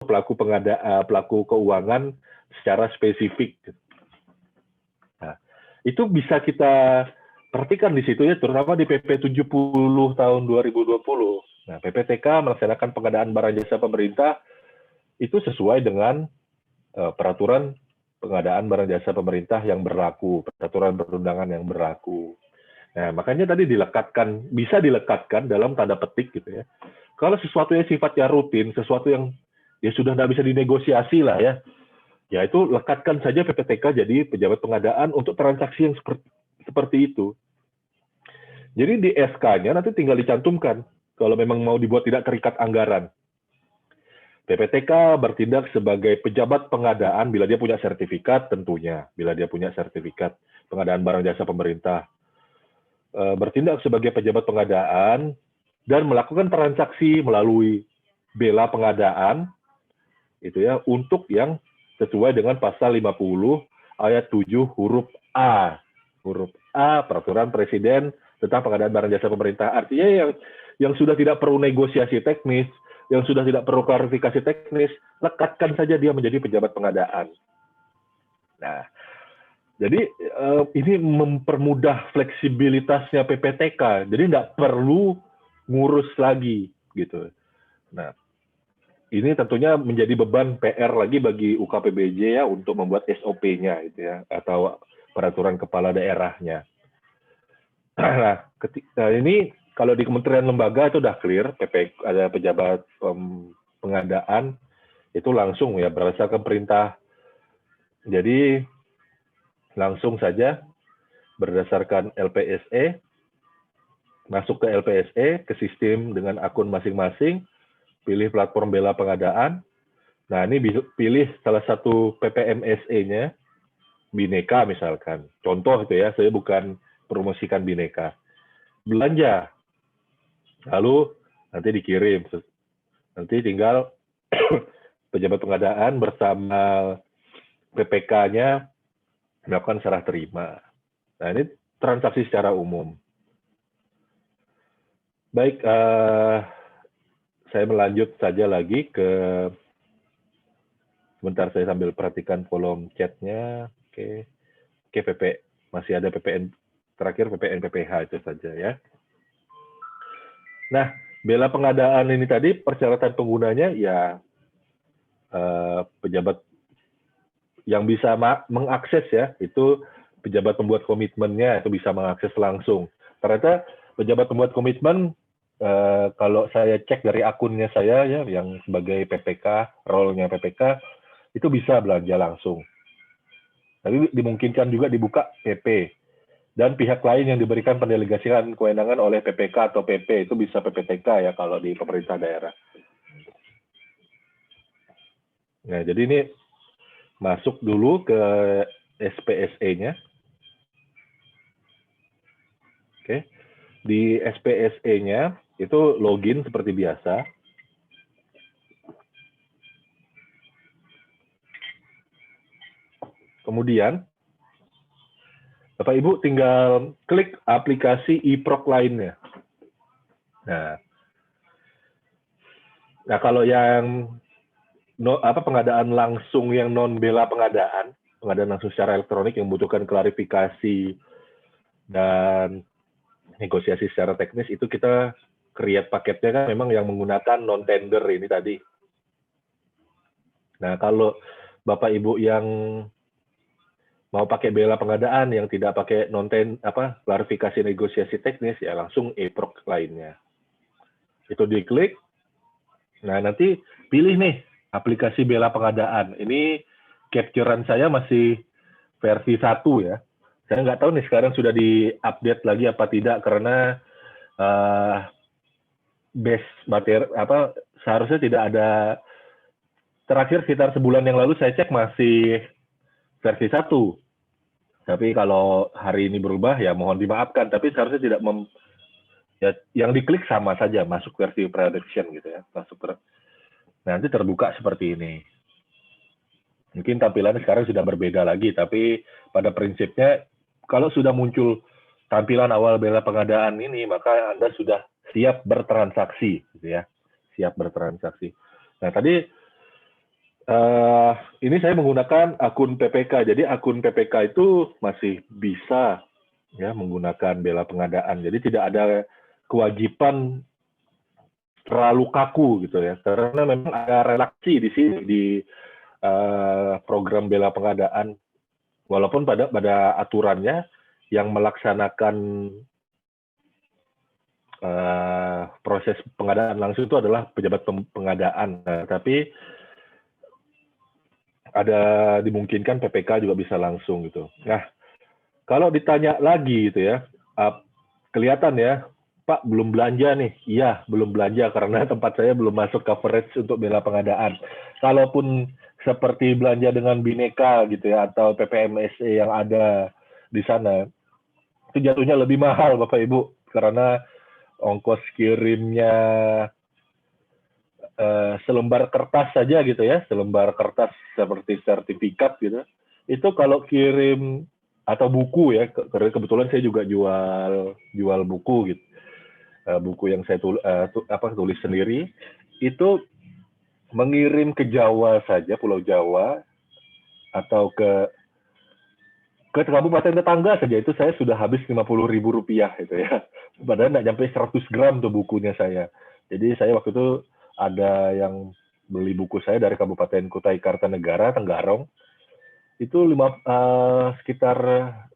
pelaku keuangan secara spesifik. Nah, itu bisa kita perhatikan di situ ya, terutama di PP 70 tahun 2020. Nah, PPTK melaksanakan pengadaan barang jasa pemerintah itu sesuai dengan peraturan pengadaan barang jasa pemerintah yang berlaku, peraturan perundangan yang berlaku. Nah, makanya tadi bisa dilekatkan dalam tanda petik gitu ya. Kalau sesuatu yang sifatnya rutin, sesuatu yang ya sudah tidak bisa dinegosiasi lah ya, ya itu lekatkan saja PPTK jadi pejabat pengadaan untuk transaksi yang seperti itu. Jadi di SK-nya nanti tinggal dicantumkan kalau memang mau dibuat tidak terikat anggaran. PPTK bertindak sebagai pejabat pengadaan bila dia punya sertifikat tentunya, bila dia punya sertifikat pengadaan barang jasa pemerintah. Bertindak sebagai pejabat pengadaan dan melakukan transaksi melalui bela pengadaan itu ya untuk yang sesuai dengan pasal 50 ayat 7 huruf A. Huruf A peraturan presiden tentang pengadaan barang jasa pemerintah. Artinya yang sudah tidak perlu negosiasi teknis, yang sudah tidak perlu klarifikasi teknis, lekatkan saja dia menjadi pejabat pengadaan. Nah, jadi ini mempermudah fleksibilitasnya PPTK. Jadi nggak perlu ngurus lagi gitu. Nah, ini tentunya menjadi beban PR lagi bagi UKPBJ ya untuk membuat SOP-nya gitu ya atau peraturan kepala daerahnya. Nah, ini kalau di kementerian lembaga itu udah clear, ada pejabat pengadaan itu langsung ya berdasarkan perintah. Jadi langsung saja berdasarkan LPSE, masuk ke LPSE, ke sistem dengan akun masing-masing, pilih platform bela pengadaan. Nah, ini pilih salah satu PPMSE-nya, Bhinneka misalkan. Contoh itu ya, saya bukan promosikan Bhinneka. Belanja. Lalu nanti dikirim. Nanti tinggal pejabat pengadaan bersama PPK-nya melakukan serah terima. Nah, ini transaksi secara umum. Baik, saya melanjut saja lagi ke, sebentar saya sambil perhatikan kolom chat-nya. Oke, PP, masih ada PPN, terakhir PPN PPH itu saja ya. Nah, bela pengadaan ini tadi persyaratan penggunanya ya pejabat yang bisa mengakses ya, itu pejabat pembuat komitmennya itu bisa mengakses langsung. Ternyata pejabat pembuat komitmen kalau saya cek dari akunnya saya ya yang sebagai PPK, role-nya PPK itu bisa belanja langsung. Tapi dimungkinkan juga dibuka PP dan pihak lain yang diberikan pendelegasian kewenangan oleh PPK atau PP itu bisa PPTK ya kalau di pemerintah daerah. Nah, jadi ini masuk dulu ke SPSE-nya. Oke. Di SPSE-nya itu login seperti biasa. Kemudian Bapak Ibu tinggal klik aplikasi e-Proc lainnya. Nah kalau yang pengadaan langsung yang non bela pengadaan langsung secara elektronik yang membutuhkan klarifikasi dan negosiasi secara teknis itu kita create paketnya kan memang yang menggunakan non tender ini tadi. Nah kalau Bapak Ibu yang mau pakai bela pengadaan yang tidak pakai klarifikasi negosiasi teknis ya langsung e-Proc lainnya. Itu diklik. Nah nanti pilih nih aplikasi bela pengadaan. Ini capture-an saya masih versi 1 ya. Saya nggak tahu nih sekarang sudah di-update lagi apa tidak karena base materi seharusnya tidak ada. Terakhir sekitar sebulan yang lalu saya cek masih versi 1. Tapi kalau hari ini berubah ya mohon dimaafkan. Tapi seharusnya tidak ya, yang diklik sama saja masuk versi production gitu ya. Nanti terbuka seperti ini. Mungkin tampilannya sekarang sudah berbeda lagi, tapi pada prinsipnya kalau sudah muncul tampilan awal bela pengadaan ini, maka Anda sudah siap bertransaksi, gitu ya. Siap bertransaksi. Nah, tadi Ini saya menggunakan akun PPK. Jadi akun PPK itu masih bisa ya menggunakan bela pengadaan. Jadi tidak ada kewajiban terlalu kaku gitu ya. Karena memang ada relaksi di sini di program bela pengadaan. Walaupun pada aturannya yang melaksanakan proses pengadaan langsung itu adalah pejabat pengadaan. Tapi ada dimungkinkan PPK juga bisa langsung gitu. Nah, kalau ditanya lagi gitu ya, kelihatan ya, Pak belum belanja nih. Iya, belum belanja karena tempat saya belum masuk coverage untuk bela pengadaan. Kalaupun seperti belanja dengan Bhinneka gitu ya, atau PPMSE yang ada di sana, itu jatuhnya lebih mahal Bapak Ibu, karena ongkos kirimnya selembar kertas saja gitu ya, selembar kertas seperti sertifikat gitu. Itu kalau kirim atau buku ya, karena kebetulan saya juga jual buku gitu. Buku yang saya tulis sendiri, itu mengirim ke Jawa saja, Pulau Jawa, atau ke kabupaten tetangga saja itu saya sudah habis Rp50.000 itu ya. Padahal nggak sampai 100 gram tuh bukunya saya. Jadi saya waktu itu ada yang beli buku saya dari Kabupaten Kutai Kartanegara, Tenggarong, itu sekitar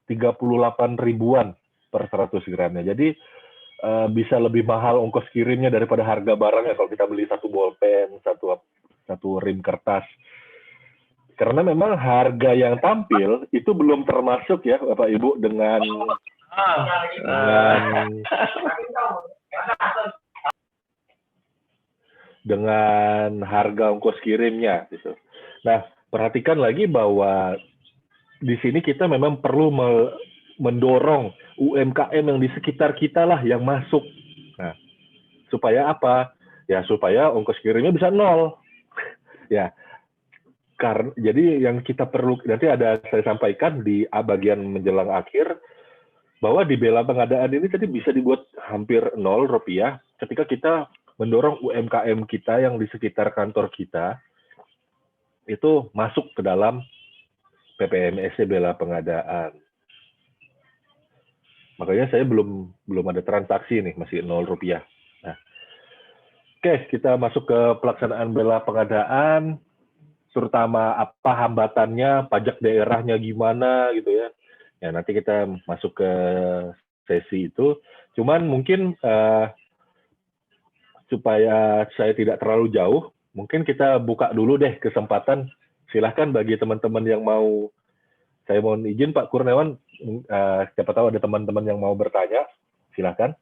38 ribuan per 100 gramnya. Jadi bisa lebih mahal ongkos kirimnya daripada harga barangnya kalau kita beli satu bolpen, satu rim kertas. Karena memang harga yang tampil itu belum termasuk ya Bapak Ibu dengan harga ongkos kirimnya gitu. Nah, perhatikan lagi bahwa di sini kita memang perlu mendorong UMKM yang di sekitar kita lah yang masuk. Nah, supaya apa? Ya supaya ongkos kirimnya bisa nol. Ya, jadi yang kita perlu nanti saya sampaikan di bagian menjelang akhir bahwa di bela pengadaan ini tadi bisa dibuat hampir Rp0 ketika kita mendorong UMKM kita yang di sekitar kantor kita itu masuk ke dalam PPMSE bela pengadaan. Makanya saya belum ada transaksi nih, masih Rp0. Nah, oke, kita masuk ke pelaksanaan bela pengadaan. Terutama apa hambatannya, pajak daerahnya gimana gitu ya. Ya nanti kita masuk ke sesi itu. Cuman mungkin supaya saya tidak terlalu jauh, mungkin kita buka dulu deh kesempatan. Silahkan bagi teman-teman yang mau, saya mohon izin Pak Kurniawan, siapa tahu ada teman-teman yang mau bertanya, silahkan.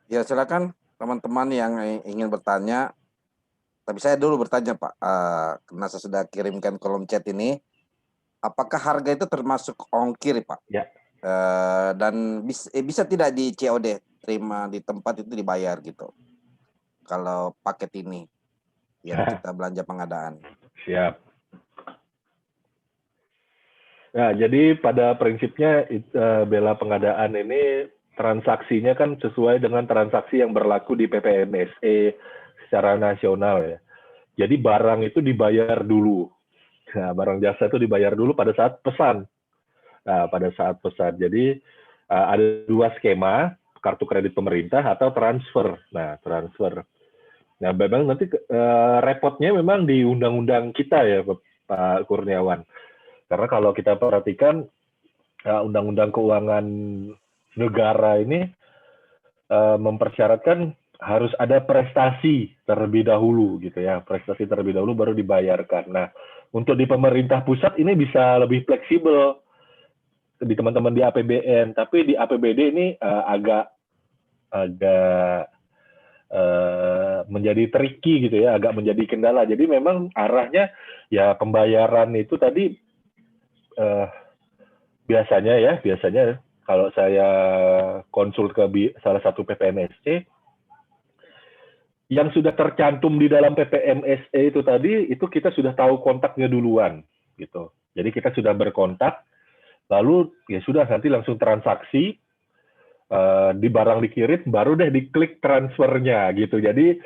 Ya silakan teman-teman yang ingin bertanya. Tapi saya dulu bertanya Pak, karena saya sudah kirimkan kolom chat ini, apakah harga itu termasuk ongkir Pak? Ya. Dan bisa tidak di COD, terima di tempat itu dibayar gitu, kalau paket ini yang kita belanja pengadaan. Siap. Nah, jadi pada prinsipnya bela pengadaan ini transaksinya kan sesuai dengan transaksi yang berlaku di PPMSE secara nasional ya. Jadi barang itu dibayar dulu. Nah, barang jasa itu dibayar dulu pada saat pesan. Nah, pada saat pesan. Jadi ada dua skema, kartu kredit pemerintah atau transfer. Nah, transfer. Nah, memang nanti repotnya memang di undang-undang kita ya, Pak Kurniawan. Karena kalau kita perhatikan undang-undang keuangan negara ini mempersyaratkan harus ada prestasi terlebih dahulu gitu ya, prestasi terlebih dahulu baru dibayarkan. Nah, untuk di pemerintah pusat ini bisa lebih fleksibel di teman-teman di APBN, tapi di APBD ini agak menjadi tricky gitu ya, agak menjadi kendala. Jadi memang arahnya ya pembayaran itu tadi biasanya kalau saya konsul ke salah satu PPMSE, yang sudah tercantum di dalam PPMSE itu tadi, itu kita sudah tahu kontaknya duluan, gitu. Jadi kita sudah berkontak, lalu ya sudah nanti langsung transaksi, di barang dikirim baru deh diklik transfernya gitu. Jadi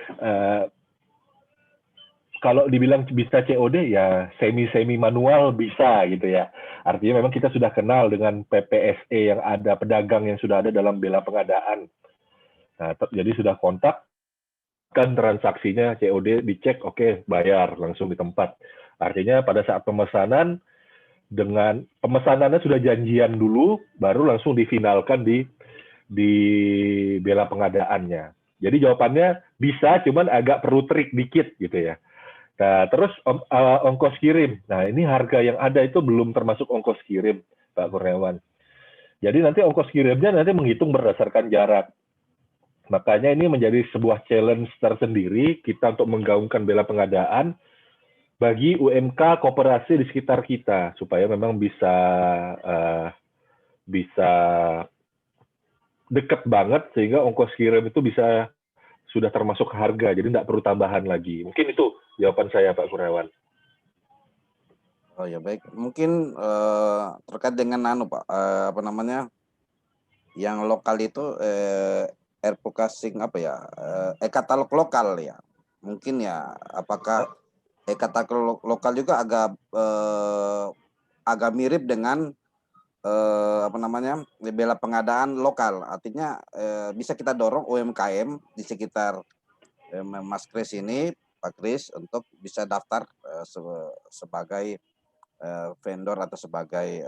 kalau dibilang bisa COD ya semi manual bisa gitu ya. Artinya memang kita sudah kenal dengan PPSE yang ada, pedagang yang sudah ada dalam bela pengadaan. Nah, jadi sudah kontak kan transaksinya COD dicek, oke, bayar langsung di tempat. Artinya pada saat pemesanan dengan pemesanannya sudah janjian dulu, baru langsung difinalkan di bela pengadaannya. Jadi jawabannya bisa, cuman agak perlu trik dikit gitu ya. Nah, terus ongkos kirim. Nah, ini harga yang ada itu belum termasuk ongkos kirim, Pak Kurniawan. Jadi nanti ongkos kirimnya nanti menghitung berdasarkan jarak. Makanya ini menjadi sebuah challenge tersendiri kita untuk menggaungkan bela pengadaan bagi UMK koperasi di sekitar kita supaya memang bisa dekat banget sehingga ongkos kirim itu bisa sudah termasuk harga, jadi tidak perlu tambahan lagi. Mungkin itu jawaban saya, Pak Kurniawan. Oh ya baik, mungkin terkait dengan Pak, apa namanya, yang lokal itu advocating apa ya, e-katalog lokal ya. Mungkin ya, apakah e-katalog lokal juga agak mirip dengan apa namanya, bela pengadaan lokal. Artinya bisa kita dorong UMKM di sekitar Mas Kris ini, Pak Kris, untuk bisa daftar sebagai vendor atau sebagai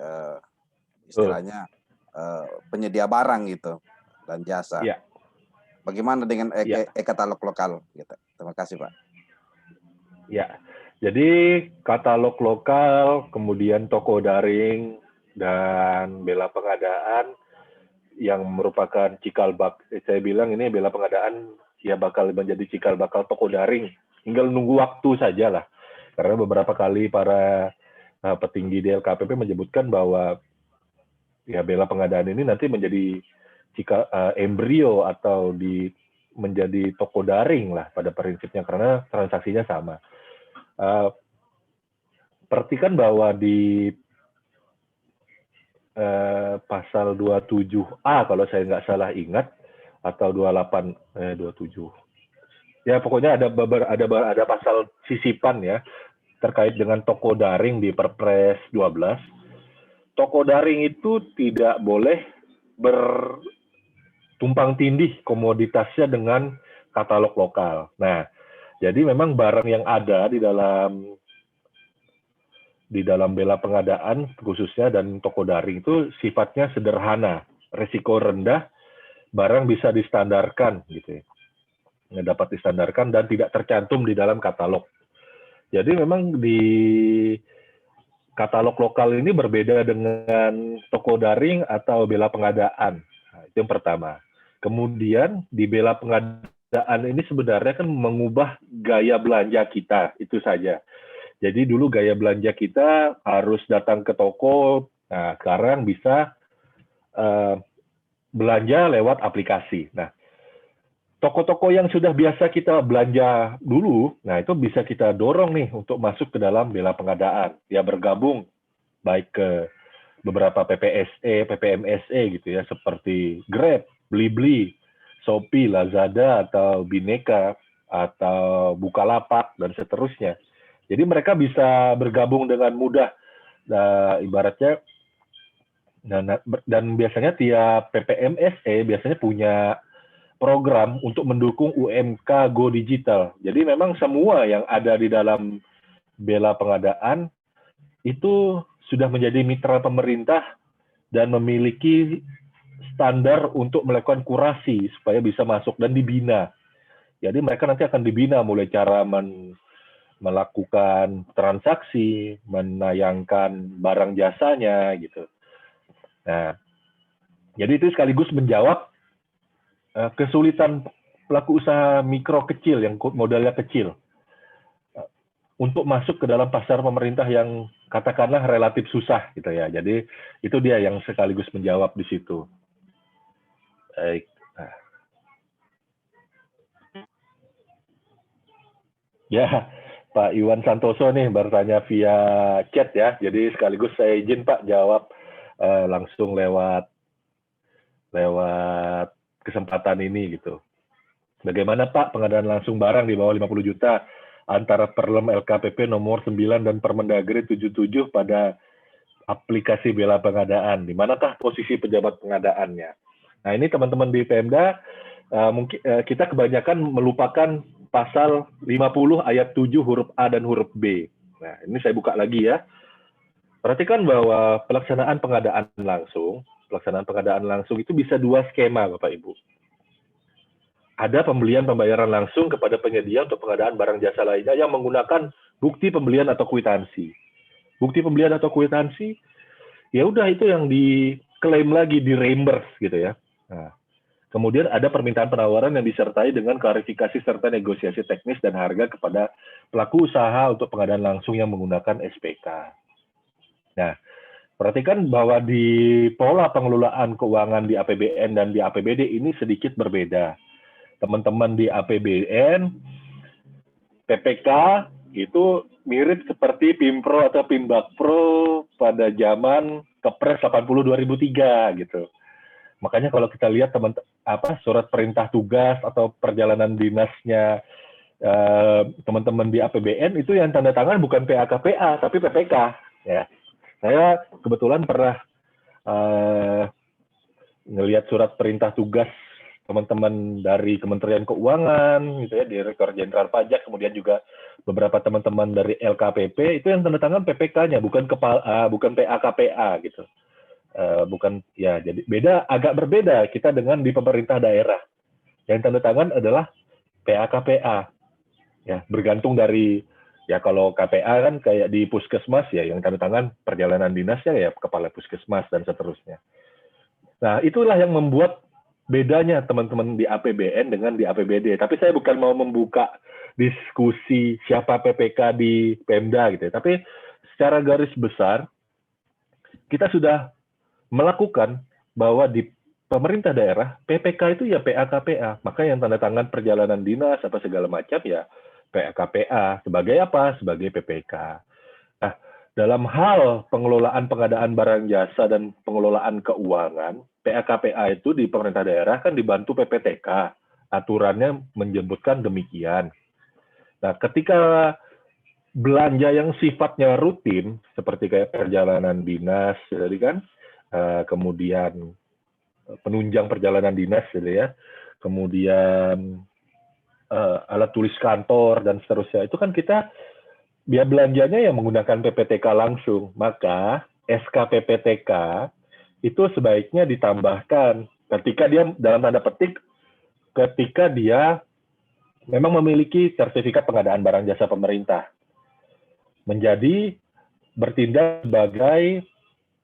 istilahnya penyedia barang gitu dan jasa. Ya. Bagaimana dengan Ya. e-katalog lokal gitu? Terima kasih, Pak. Ya. Jadi katalog lokal, kemudian toko daring dan bela pengadaan yang merupakan cikal saya bilang ini bela pengadaan ya bakal menjadi cikal bakal toko daring. Tinggal nunggu waktu saja lah. Karena beberapa kali para petinggi di LKPP menyebutkan bahwa ya bela pengadaan ini nanti menjadi embrio atau menjadi toko daring lah pada prinsipnya karena transaksinya sama. Perhatikan bahwa di pasal 27A kalau saya nggak salah ingat atau 27 ya pokoknya ada pasal sisipan ya terkait dengan toko daring di Perpres 12. Toko daring itu tidak boleh bertumpang tindih komoditasnya dengan katalog lokal. Nah, jadi memang barang yang ada di dalam bela pengadaan khususnya dan toko daring itu sifatnya sederhana, risiko rendah, barang bisa distandarkan gitu ya. Dapat distandarkan dan tidak tercantum di dalam katalog. Jadi memang di katalog lokal ini berbeda dengan toko daring atau bela pengadaan. Nah, itu yang pertama. Kemudian di bela pengadaan ini sebenarnya kan mengubah gaya belanja kita, itu saja. Jadi dulu gaya belanja kita harus datang ke toko, nah sekarang bisa belanja lewat aplikasi. Nah, toko-toko yang sudah biasa kita belanja dulu, nah itu bisa kita dorong nih untuk masuk ke dalam bela pengadaan. Ya bergabung baik ke beberapa PPSE, PPMSE gitu ya, seperti Grab, Blibli, Shopee, Lazada, atau Bineka, atau Bukalapak, dan seterusnya. Jadi mereka bisa bergabung dengan mudah. Nah, ibaratnya, dan biasanya tiap PPMSE biasanya punya program untuk mendukung UMK Go Digital. Jadi memang semua yang ada di dalam bela pengadaan itu sudah menjadi mitra pemerintah dan memiliki standar untuk melakukan kurasi supaya bisa masuk dan dibina. Jadi mereka nanti akan dibina mulai cara melakukan transaksi, menayangkan barang jasanya gitu. Nah, jadi itu sekaligus menjawab kesulitan pelaku usaha mikro kecil yang modalnya kecil untuk masuk ke dalam pasar pemerintah yang katakanlah relatif susah gitu ya. Jadi itu dia yang sekaligus menjawab di situ. Baik. Nah. Ya, Pak Iwan Santoso nih bertanya via chat ya. Jadi sekaligus saya izin Pak jawab langsung lewat lewat kesempatan ini gitu. Bagaimana Pak pengadaan langsung barang di bawah 50 juta antara Perlem LKPP nomor 9 dan Permendagri 77 pada aplikasi bela pengadaan? Di manakah posisi pejabat pengadaannya? Nah, ini teman-teman di Pemda mungkin kita kebanyakan melupakan pasal 50 ayat 7 huruf A dan huruf B. Nah, ini saya buka lagi ya. Perhatikan bahwa pelaksanaan pengadaan langsung itu bisa dua skema, Bapak Ibu. Ada pembelian pembayaran langsung kepada penyedia untuk pengadaan barang jasa lainnya yang menggunakan bukti pembelian atau kwitansi. Bukti pembelian atau kwitansi, ya udah itu yang diklaim lagi, di reimburse gitu ya. Nah, kemudian ada permintaan penawaran yang disertai dengan klarifikasi serta negosiasi teknis dan harga kepada pelaku usaha untuk pengadaan langsung yang menggunakan SPK. Nah, perhatikan bahwa di pola pengelolaan keuangan di APBN dan di APBD ini sedikit berbeda. Teman-teman di APBN, PPK itu mirip seperti Pimpro atau Pimbakpro pada zaman Kepres 80 2003 gitu. Makanya kalau kita lihat surat perintah tugas atau perjalanan dinasnya teman-teman di APBN itu yang tanda tangan bukan PAKPA tapi PPK ya. Saya kebetulan pernah ngelihat surat perintah tugas teman-teman dari Kementerian Keuangan gitu ya, Direktur Jenderal Pajak, kemudian juga beberapa teman-teman dari LKPP itu yang tanda tangan PPK-nya bukan PAKPA gitu. Bukan ya, jadi agak berbeda kita dengan di pemerintah daerah. Yang tanda tangan adalah PAKPA. Ya, bergantung dari ya kalau KPA kan kayak di puskesmas ya, yang tanda tangan perjalanan dinasnya ya kepala puskesmas dan seterusnya. Nah, itulah yang membuat bedanya teman-teman di APBN dengan di APBD. Tapi saya bukan mau membuka diskusi siapa PPK di Pemda gitu ya. Tapi secara garis besar kita sudah melakukan bahwa di pemerintah daerah PPK itu ya PAKPA. Maka yang tanda tangan perjalanan dinas apa segala macam ya PAKPA. Sebagai apa? Sebagai PPK. Nah, dalam hal pengelolaan pengadaan barang jasa dan pengelolaan keuangan, PAKPA itu di pemerintah daerah kan dibantu PPTK. Aturannya menyebutkan demikian. Nah, ketika belanja yang sifatnya rutin, seperti kayak perjalanan dinas, jadi kan, kemudian penunjang perjalanan dinas, gitu ya, kemudian alat tulis kantor dan seterusnya, itu kan kita biar belanjanya yang menggunakan PPTK langsung, maka SK PPTK itu sebaiknya ditambahkan ketika dia dalam tanda petik ketika dia memang memiliki sertifikat pengadaan barang jasa pemerintah, menjadi bertindak sebagai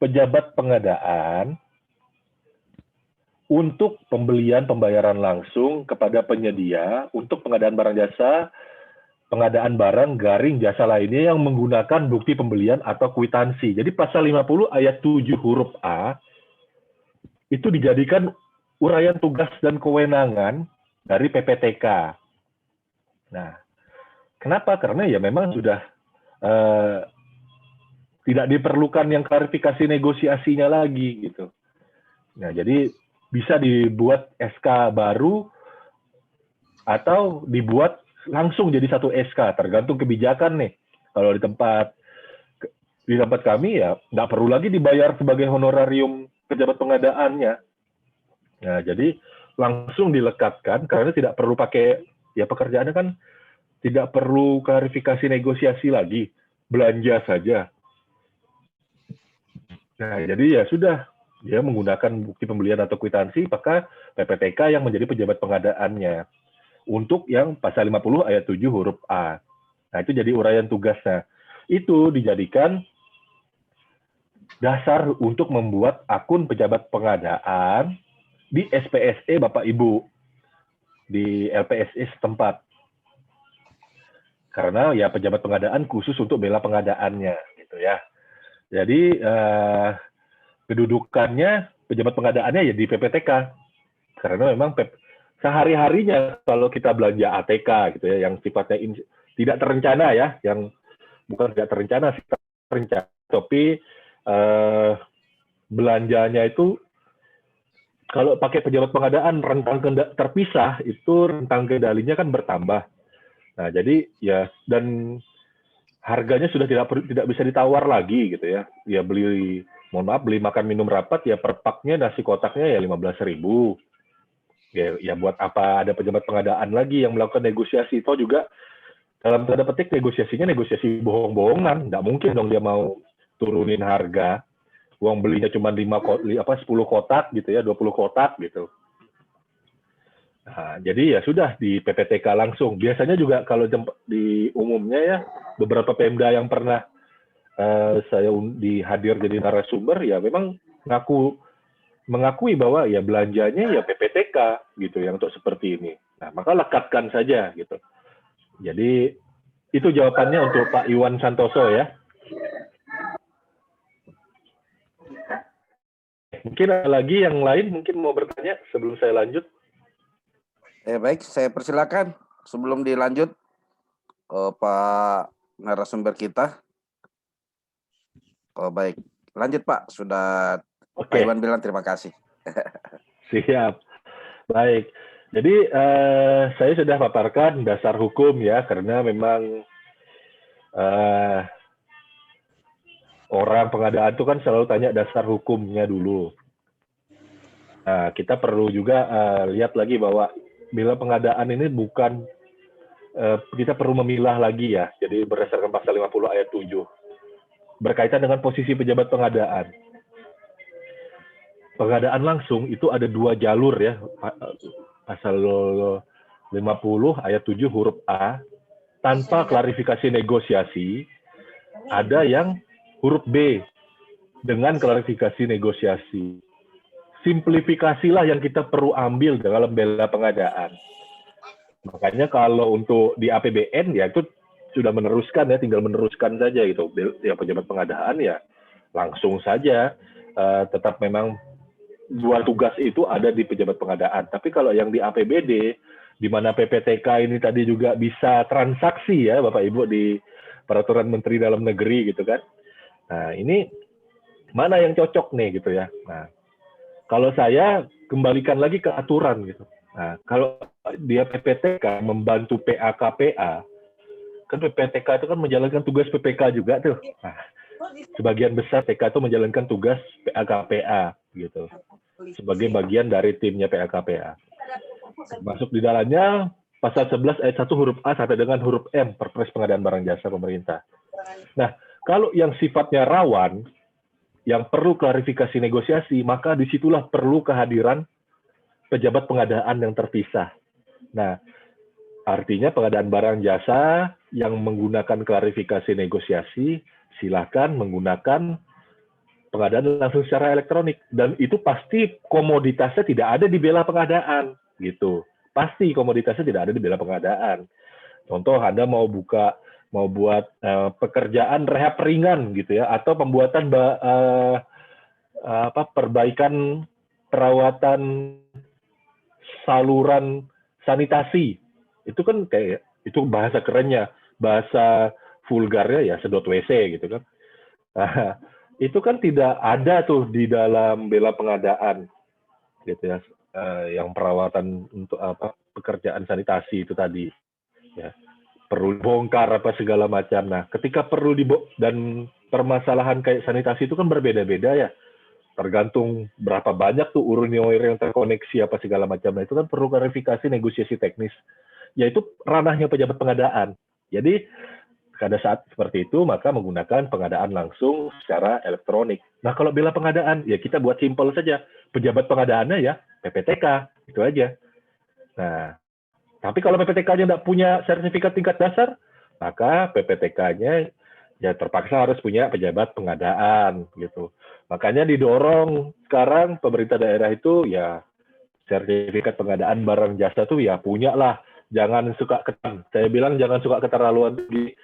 pejabat pengadaan untuk pembelian pembayaran langsung kepada penyedia untuk pengadaan barang jasa, pengadaan barang garing jasa lainnya yang menggunakan bukti pembelian atau kwitansi. Jadi pasal 50 ayat 7 huruf A itu dijadikan uraian tugas dan kewenangan dari PPTK. Nah, kenapa? Karena ya memang sudah tidak diperlukan yang klarifikasi negosiasinya lagi gitu. Nah, jadi bisa dibuat SK baru atau dibuat langsung jadi satu SK, tergantung kebijakan nih. Kalau di tempat kami ya nggak perlu lagi dibayar sebagai honorarium pejabat pengadaannya. Nah, jadi langsung dilekatkan karena tidak perlu pakai, ya pekerjaannya kan tidak perlu klarifikasi negosiasi lagi, belanja saja. Nah, jadi ya sudah, dia menggunakan bukti pembelian atau kwitansi, maka PPTK yang menjadi pejabat pengadaannya. Untuk yang pasal 50 ayat 7 huruf A. Nah, itu jadi uraian tugasnya. Itu dijadikan dasar untuk membuat akun pejabat pengadaan di SPSE Bapak Ibu, di LPSE setempat. Karena ya pejabat pengadaan khusus untuk bela pengadaannya, gitu ya. Jadi kedudukannya pejabat pengadaannya ya di PPTK. Karena memang sehari-harinya kalau kita belanja ATK gitu ya, yang sifatnya tidak terencana ya, yang bukan tidak terencana, terencana, tapi belanjanya itu kalau pakai pejabat pengadaan rentang terpisah itu rentang kendalinya kan bertambah. Nah, jadi ya dan harganya sudah tidak bisa ditawar lagi gitu ya. Ya mohon maaf, beli makan minum rapat ya per paknya nasi kotaknya ya 15.000. Ya buat apa ada pejabat pengadaan lagi yang melakukan negosiasi. Toh juga dalam tanda petik negosiasinya negosiasi bohong-bohongan. Nggak mungkin dong dia mau turunin harga. Uang belinya cuma 10 kotak gitu ya, 20 kotak gitu. Nah, jadi ya sudah di PPTK langsung. Biasanya juga kalau di umumnya ya, beberapa Pemda yang pernah saya dihadir jadi narasumber ya memang mengakui bahwa ya belanjanya ya PPTK gitu yang untuk seperti ini. Nah, maka lekatkan saja gitu. Jadi itu jawabannya untuk Pak Iwan Santoso ya. Mungkin ada lagi yang lain mungkin mau bertanya sebelum saya lanjut. Baik, saya persilakan sebelum dilanjut Pak narasumber kita. Oh baik, lanjut Pak. Sudah Pak Iwan bilang terima kasih. Siap. Baik. Jadi saya sudah paparkan dasar hukum ya, karena memang orang pengadaan itu kan selalu tanya dasar hukumnya dulu. Nah, kita perlu juga lihat lagi bahwa bila pengadaan ini bukan, kita perlu memilah lagi ya, jadi berdasarkan pasal 50 ayat 7, berkaitan dengan posisi pejabat pengadaan. Pengadaan langsung itu ada 2 jalur ya, pasal 50 ayat 7 huruf A, tanpa klarifikasi negosiasi, ada yang huruf B, dengan klarifikasi negosiasi. Simplifikasilah yang kita perlu ambil dalam bela pengadaan. Makanya kalau untuk di APBN ya itu sudah meneruskan ya, tinggal meneruskan saja gitu. Ya pejabat pengadaan ya langsung saja, tetap memang 2 tugas itu ada di pejabat pengadaan. Tapi kalau yang di APBD, di mana PPTK ini tadi juga bisa transaksi ya Bapak Ibu di Peraturan Menteri Dalam Negeri gitu kan. Nah ini mana yang cocok nih gitu ya. Nah kalau saya kembalikan lagi ke aturan gitu. Nah kalau dia PPTK membantu PA-KPA, kan PPTK itu kan menjalankan tugas PPK juga tuh. Nah, sebagian besar PK itu menjalankan tugas PA-KPA gitu. Sebagai bagian dari timnya PA-KPA. Masuk di dalamnya pasal 11 ayat 1 huruf A sampai dengan huruf M Perpres Pengadaan Barang Jasa Pemerintah. Nah, kalau yang sifatnya rawan, yang perlu klarifikasi negosiasi, maka disitulah perlu kehadiran pejabat pengadaan yang terpisah. Nah, artinya pengadaan barang jasa yang menggunakan klarifikasi negosiasi, silakan menggunakan pengadaan langsung secara elektronik, dan itu pasti komoditasnya tidak ada di bela pengadaan gitu. Pasti komoditasnya tidak ada di bela pengadaan. Contoh Anda mau buat pekerjaan rehab ringan gitu ya, atau pembuatan perbaikan perawatan saluran sanitasi. Itu kan kayak itu bahasa kerennya, bahasa vulgarnya ya sedot WC gitu kan. Nah, itu kan tidak ada tuh di dalam bela pengadaan gitu ya, yang perawatan untuk pekerjaan sanitasi itu tadi ya, perlu bongkar apa segala macam. Nah ketika perlu dan permasalahan kayak sanitasi itu kan berbeda-beda ya, tergantung berapa banyak tuh urinir yang terkoneksi apa segala macam. Nah itu kan perlu klarifikasi negosiasi teknis, yaitu ranahnya pejabat pengadaan. Jadi pada saat seperti itu, maka menggunakan pengadaan langsung secara elektronik. Nah, kalau bela pengadaan, ya kita buat simpel saja. Pejabat pengadaannya ya PPTK, itu aja. Nah, tapi kalau PPTK-nya tidak punya sertifikat tingkat dasar, maka PPTK-nya ya terpaksa harus punya pejabat pengadaan, gitu. Makanya didorong sekarang pemerintah daerah itu ya sertifikat pengadaan barang jasa tuh ya punya lah. Jangan suka saya bilang jangan suka keterlaluan di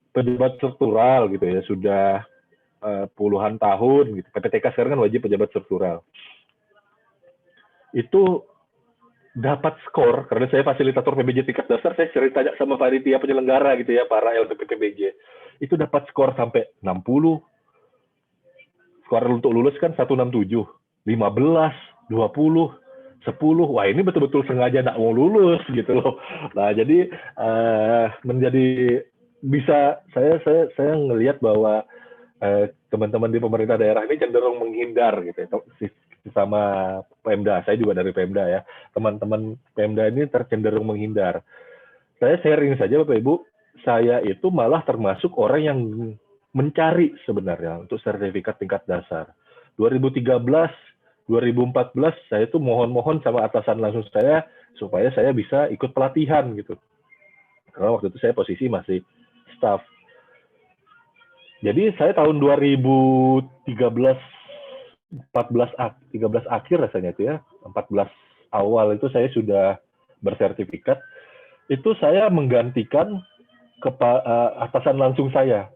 pejabat struktural gitu ya, sudah puluhan tahun gitu. PPTK sekarang kan wajib pejabat struktural. Itu dapat skor, karena saya fasilitator PBJ tingkat dasar, saya sering tanya sama panitia penyelenggara gitu ya, para LPP PBJ. Itu dapat skor sampai 60. Skor untuk lulus kan 167, 15. 20, 10, wah ini betul-betul sengaja nggak mau lulus gitu loh. Nah jadi menjadi bisa saya ngelihat bahwa teman-teman di pemerintah daerah ini cenderung menghindar gitu ya, sama Pemda. Saya juga dari Pemda ya. Teman-teman Pemda ini tercenderung menghindar. Saya sharing saja Bapak Ibu, saya itu malah termasuk orang yang mencari sebenarnya untuk sertifikat tingkat dasar. 2013, 2014 saya itu mohon-mohon sama atasan langsung saya supaya saya bisa ikut pelatihan gitu. Karena waktu itu saya posisi masih staff. Jadi saya tahun 2013 13 akhir rasanya itu ya, 14 awal itu saya sudah bersertifikat. Itu saya menggantikan atasan langsung saya.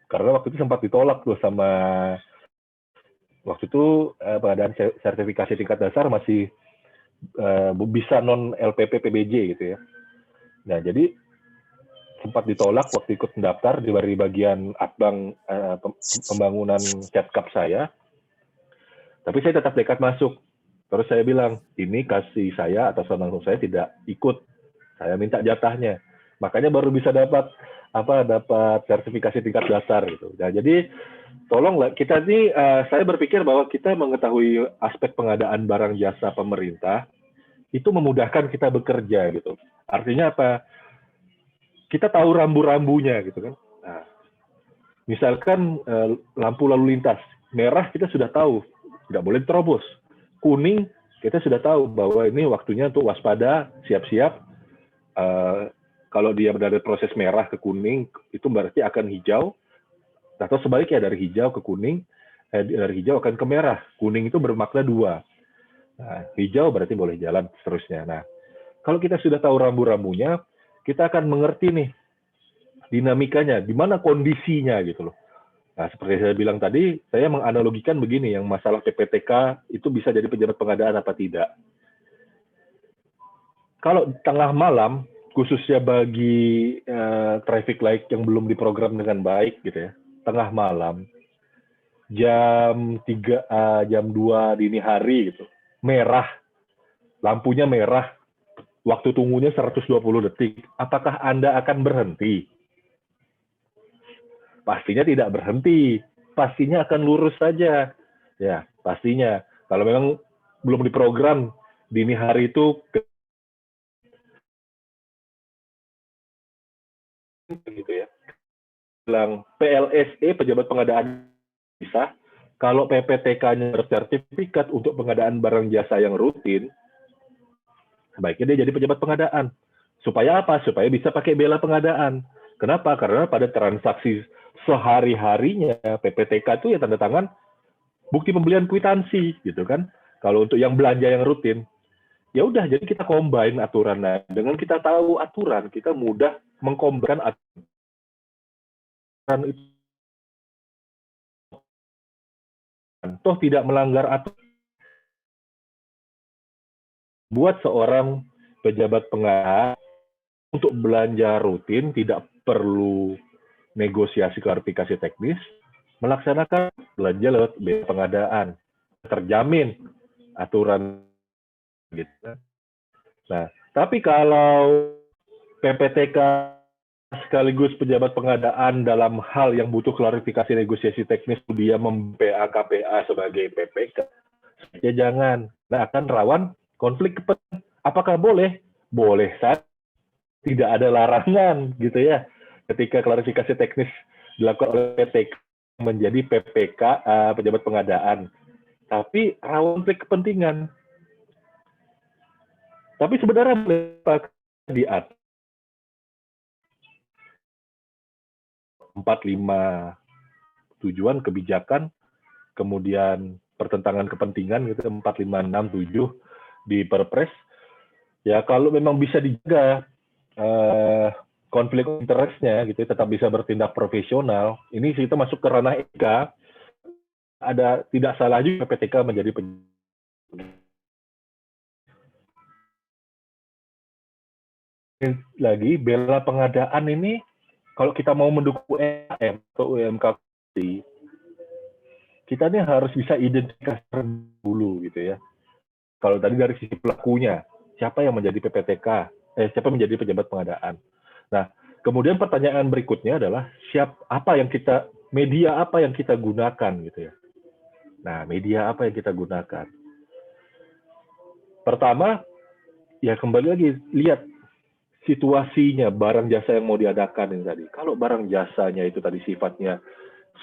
Karena waktu itu sempat ditolak tuh sama waktu itu pengadaan sertifikasi tingkat dasar masih bisa non LPP PBJ gitu ya. Nah, jadi sempat ditolak waktu ikut mendaftar di bagian Atbang pembangunan CATCAP saya. Tapi saya tetap dekat masuk. Terus saya bilang, ini kasih saya atasan langsung saya tidak ikut. Saya minta jatahnya. Makanya baru bisa dapat sertifikasi tingkat dasar gitu. Nah, jadi tolonglah kita ini saya berpikir bahwa kita mengetahui aspek pengadaan barang jasa pemerintah itu memudahkan kita bekerja gitu. Artinya apa? Kita tahu rambu-rambunya gitu kan. Nah, misalkan lampu lalu lintas merah kita sudah tahu tidak boleh terobos. Kuning kita sudah tahu bahwa ini waktunya untuk waspada, siap-siap. Kalau dia berada proses merah ke kuning itu berarti akan hijau. Atau sebaliknya dari hijau ke kuning, dari hijau akan ke merah. Kuning itu bermakna dua. Nah, hijau berarti boleh jalan seterusnya. Nah, kalau kita sudah tahu rambu-rambunya, kita akan mengerti nih dinamikanya, di mana kondisinya gitu loh. Nah, seperti saya bilang tadi, saya menganalogikan begini, yang masalah PPTK itu bisa jadi pejabat pengadaan apa tidak. Kalau tengah malam, khususnya bagi traffic light yang belum diprogram dengan baik gitu ya, tengah malam, jam 2 dini hari gitu, merah, lampunya merah, waktu tunggunya 120 detik, apakah Anda akan berhenti? Pastinya tidak berhenti, pastinya akan lurus saja. Ya, pastinya. Kalau memang belum diprogram dini hari itu gitu ya. Bilang PLSE pejabat pengadaan bisa, kalau PPTK-nya bersertifikat untuk pengadaan barang jasa yang rutin, sebaiknya dia jadi pejabat pengadaan. Supaya apa? Supaya bisa pakai bela pengadaan. Kenapa? Karena pada transaksi sehari-harinya PPTK itu ya tanda tangan bukti pembelian kwitansi gitu kan. Kalau untuk yang belanja yang rutin, ya udah jadi kita combine aturan. Nah, dengan kita tahu aturan, kita mudah mengkombinkan aturan itu. Toh tidak melanggar aturan. Buat seorang pejabat pengadaan untuk belanja rutin tidak perlu negosiasi klarifikasi teknis, melaksanakan belanja lewat biaya pengadaan, terjamin aturan gitu. Nah, tapi kalau PPTK sekaligus pejabat pengadaan dalam hal yang butuh klarifikasi negosiasi teknis, dia mem-PA KPA sebagai PPK, ya jangan. Nah, akan rawan konflik kepentingan. Apakah boleh? Boleh saja. Tidak ada larangan gitu ya. Ketika klarifikasi teknis dilakukan oleh PTK menjadi PPK pejabat pengadaan. Tapi rawan konflik kepentingan. Tapi sebenarnya di atas 4-5 tujuan kebijakan, kemudian pertentangan kepentingan gitu 4, 5, 6, 7 di Perpres. Ya kalau memang bisa dijaga konflik interestnya gitu, tetap bisa bertindak profesional. Ini kita masuk ke ranah etika. Ada tidak salah juga PPTK menjadi lagi bela pengadaan ini kalau kita mau mendukung UMKM atau UMK kita ini harus bisa identifikasi dulu gitu ya. Kalau tadi dari sisi pelakunya, siapa yang menjadi PPTK, siapa yang menjadi pejabat pengadaan. Nah, kemudian pertanyaan berikutnya adalah media apa yang kita gunakan gitu ya. Nah, media apa yang kita gunakan? Pertama, ya kembali lagi lihat situasinya barang jasa yang mau diadakan ini tadi. Kalau barang jasanya itu tadi sifatnya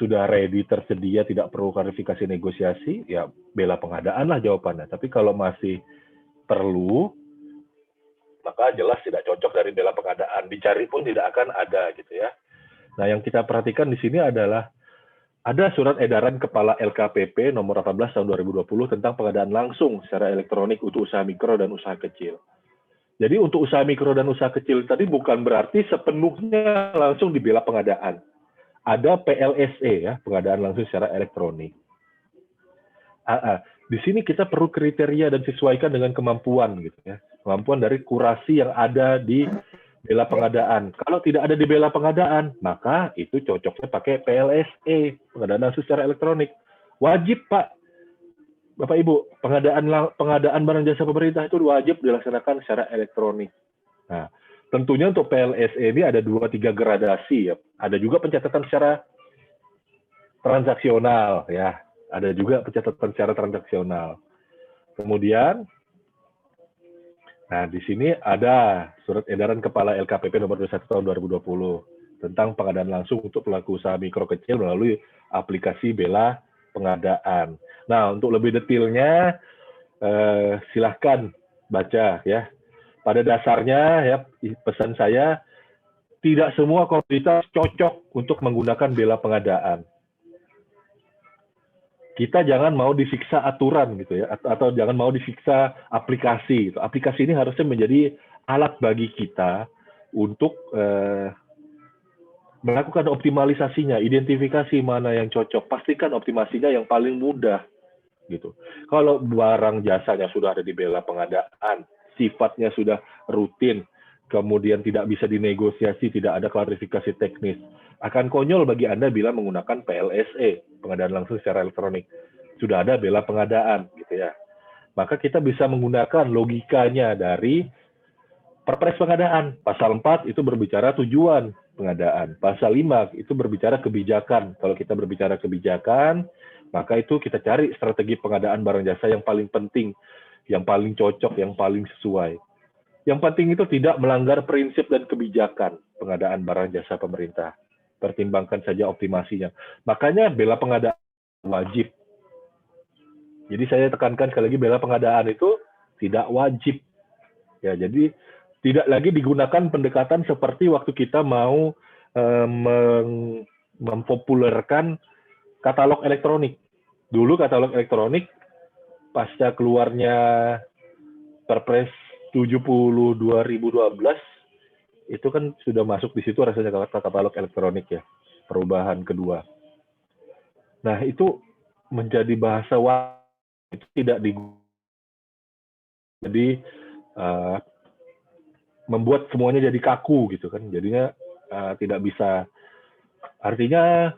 sudah ready, tersedia, tidak perlu klarifikasi negosiasi, ya bela pengadaan lah jawabannya. Tapi kalau masih perlu, maka jelas tidak cocok dari bela pengadaan. Dicari pun tidak akan ada gitu ya. Nah, yang kita perhatikan di sini adalah ada surat edaran Kepala LKPP nomor 18 tahun 2020 tentang pengadaan langsung secara elektronik untuk usaha mikro dan usaha kecil. Jadi untuk usaha mikro dan usaha kecil tadi bukan berarti sepenuhnya langsung dibela pengadaan. Ada PLSE ya, pengadaan langsung secara elektronik. Di sini kita perlu kriteria dan sesuaikan dengan kemampuan gitu ya. Kemampuan dari kurasi yang ada di bela pengadaan. Kalau tidak ada di bela pengadaan, maka itu cocoknya pakai PLSE, pengadaan langsung secara elektronik. Wajib, Pak. Bapak Ibu, pengadaan barang jasa pemerintah itu wajib dilaksanakan secara elektronik. Nah, tentunya untuk PLSE ini ada 2-3 gradasi ya. Ada juga pencatatan secara transaksional ya. Ada juga pencatatan secara transaksional. Kemudian nah, di sini ada surat edaran Kepala LKPP nomor 21 tahun 2020 tentang pengadaan langsung untuk pelaku usaha mikro kecil melalui aplikasi bela pengadaan. Nah, untuk lebih detailnya silahkan baca ya. Pada dasarnya ya pesan saya tidak semua komoditas cocok untuk menggunakan bela pengadaan. Kita jangan mau disiksa aturan gitu ya, atau jangan mau disiksa aplikasi. Gitu. Aplikasi ini harusnya menjadi alat bagi kita untuk melakukan optimalisasinya, identifikasi mana yang cocok, pastikan optimasinya yang paling mudah gitu. Kalau barang jasanya sudah ada di bela pengadaan, sifatnya sudah rutin, kemudian tidak bisa dinegosiasi, tidak ada klarifikasi teknis, akan konyol bagi Anda bila menggunakan PLSE, pengadaan langsung secara elektronik. Sudah ada bela pengadaan gitu ya. Maka kita bisa menggunakan logikanya dari Perpres pengadaan. Pasal 4 itu berbicara tujuan pengadaan. Pasal 5 itu berbicara kebijakan. Kalau kita berbicara kebijakan, maka itu kita cari strategi pengadaan barang jasa yang paling penting, yang paling cocok, yang paling sesuai. Yang penting itu tidak melanggar prinsip dan kebijakan pengadaan barang jasa pemerintah. Pertimbangkan saja optimasinya. Makanya bela pengadaan wajib. Jadi saya tekankan sekali lagi, bela pengadaan itu tidak wajib. Ya, jadi tidak lagi digunakan pendekatan seperti waktu kita mau mempopulerkan katalog elektronik. Dulu katalog elektronik pasca keluarnya Perpres 70 2012 itu kan sudah masuk di situ rasanya katalog elektronik ya, perubahan kedua. Nah, itu menjadi bahasa itu tidak digunakan. Jadi membuat semuanya jadi kaku gitu kan, jadinya tidak bisa, artinya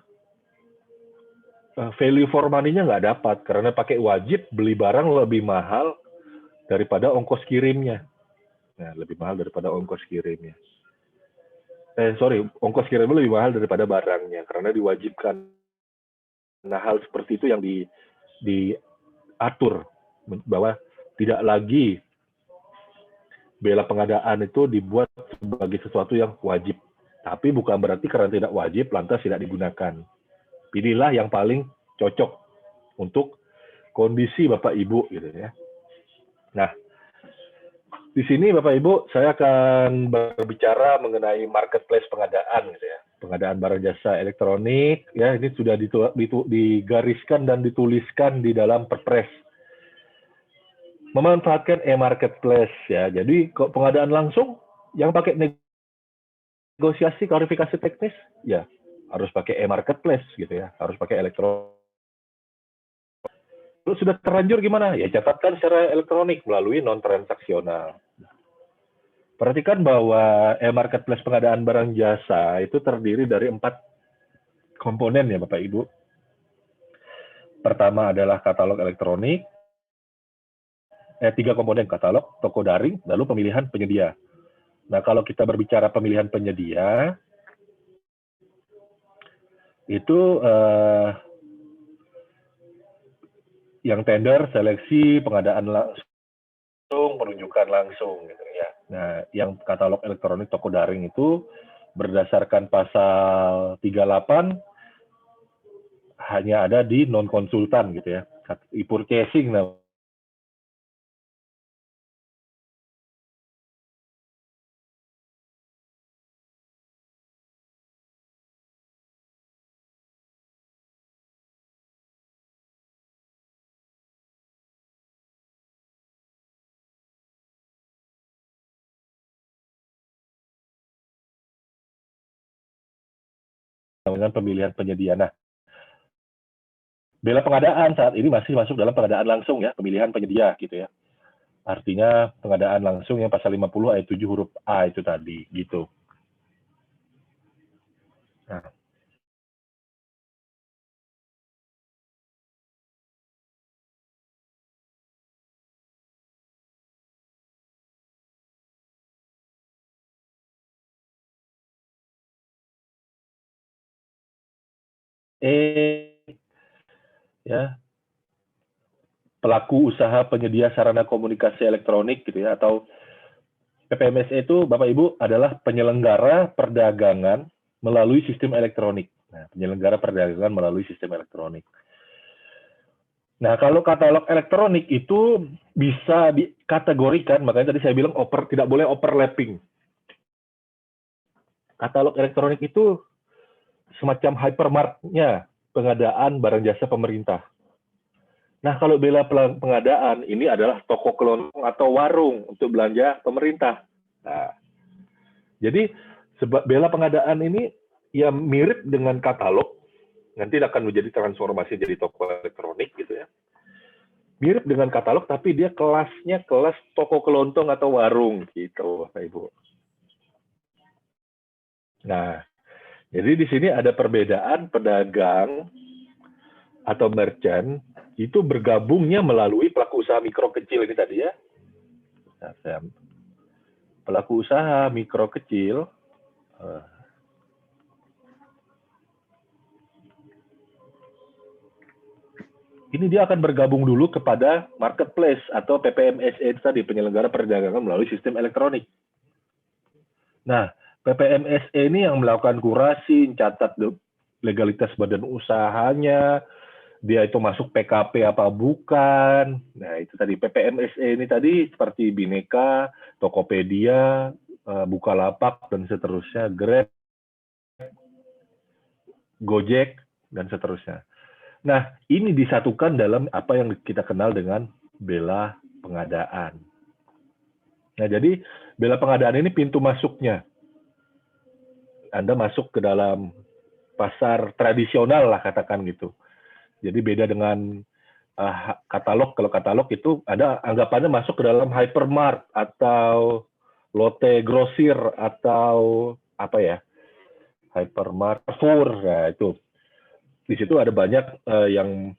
value for money-nya nggak dapat karena pakai wajib beli barang lebih mahal daripada ongkos kirimnya. Nah, lebih mahal daripada ongkos kirimnya. Ongkos kirimnya lebih mahal daripada barangnya karena diwajibkan. Nah, hal seperti itu yang diatur bahwa tidak lagi bela pengadaan itu dibuat sebagai sesuatu yang wajib. Tapi bukan berarti karena tidak wajib, lantas tidak digunakan. Pilihlah yang paling cocok untuk kondisi Bapak Ibu gitu ya. Nah, di sini Bapak Ibu, saya akan berbicara mengenai marketplace pengadaan gitu ya. Pengadaan barang jasa elektronik ya, ini sudah digariskan dan dituliskan di dalam Perpres. Memanfaatkan e-marketplace ya. Jadi pengadaan langsung yang pakai negosiasi klarifikasi teknis ya harus pakai e-marketplace gitu ya, harus pakai elektronik. Lalu sudah terlanjur gimana? Ya catatkan secara elektronik melalui non transaksional. Perhatikan bahwa e-marketplace pengadaan barang jasa itu terdiri dari 4 komponen ya Bapak Ibu. Pertama adalah katalog elektronik. 3 komponen: katalog, toko daring, lalu pemilihan penyedia. Nah, kalau kita berbicara pemilihan penyedia, itu yang tender, seleksi, pengadaan langsung, penunjukan langsung, gitu ya. Nah, yang katalog elektronik toko daring itu berdasarkan pasal 38 hanya ada di non konsultan, gitu ya. E-purchasing dengan pemilihan penyedia. Nah, bela pengadaan saat ini masih masuk dalam pengadaan langsung ya, pemilihan penyedia gitu ya. Artinya pengadaan langsung yang pasal 50 ayat 7 huruf A itu tadi gitu. Nah, ya, pelaku usaha penyedia sarana komunikasi elektronik gitu ya, atau PPMSE itu Bapak Ibu adalah penyelenggara perdagangan melalui sistem elektronik. Nah, penyelenggara perdagangan melalui sistem elektronik. Nah, kalau katalog elektronik itu bisa dikategorikan, makanya tadi saya bilang tidak boleh overlapping. Katalog elektronik itu semacam hypermart-nya pengadaan barang jasa pemerintah. Nah, kalau bela pengadaan ini adalah toko kelontong atau warung untuk belanja pemerintah. Nah, jadi bela pengadaan ini ya mirip dengan katalog, nanti akan menjadi transformasi jadi toko elektronik gitu ya. Mirip dengan katalog, tapi dia kelasnya kelas toko kelontong atau warung gitu, Bapak Ibu. Nah, jadi di sini ada perbedaan pedagang atau merchant itu bergabungnya melalui pelaku usaha mikro kecil ini tadi ya. Nah, pelaku usaha mikro kecil ini dia akan bergabung dulu kepada marketplace atau PPMSE tadi, penyelenggara perdagangan melalui sistem elektronik. Nah, PPMSE ini yang melakukan kurasi, catat legalitas badan usahanya, dia itu masuk PKP apa bukan. Nah, itu tadi PPMSE ini tadi seperti Bhinneka, Tokopedia, Bukalapak, dan seterusnya, Grab, Gojek, dan seterusnya. Nah, ini disatukan dalam apa yang kita kenal dengan bela pengadaan. Nah, jadi bela pengadaan ini pintu masuknya. Anda masuk ke dalam pasar tradisional lah, katakan gitu. Jadi beda dengan katalog. Kalau katalog itu ada anggapannya masuk ke dalam hypermart atau Lotte Grosir atau apa ya, hypermart, Carrefour. Nah, itu di situ ada banyak yang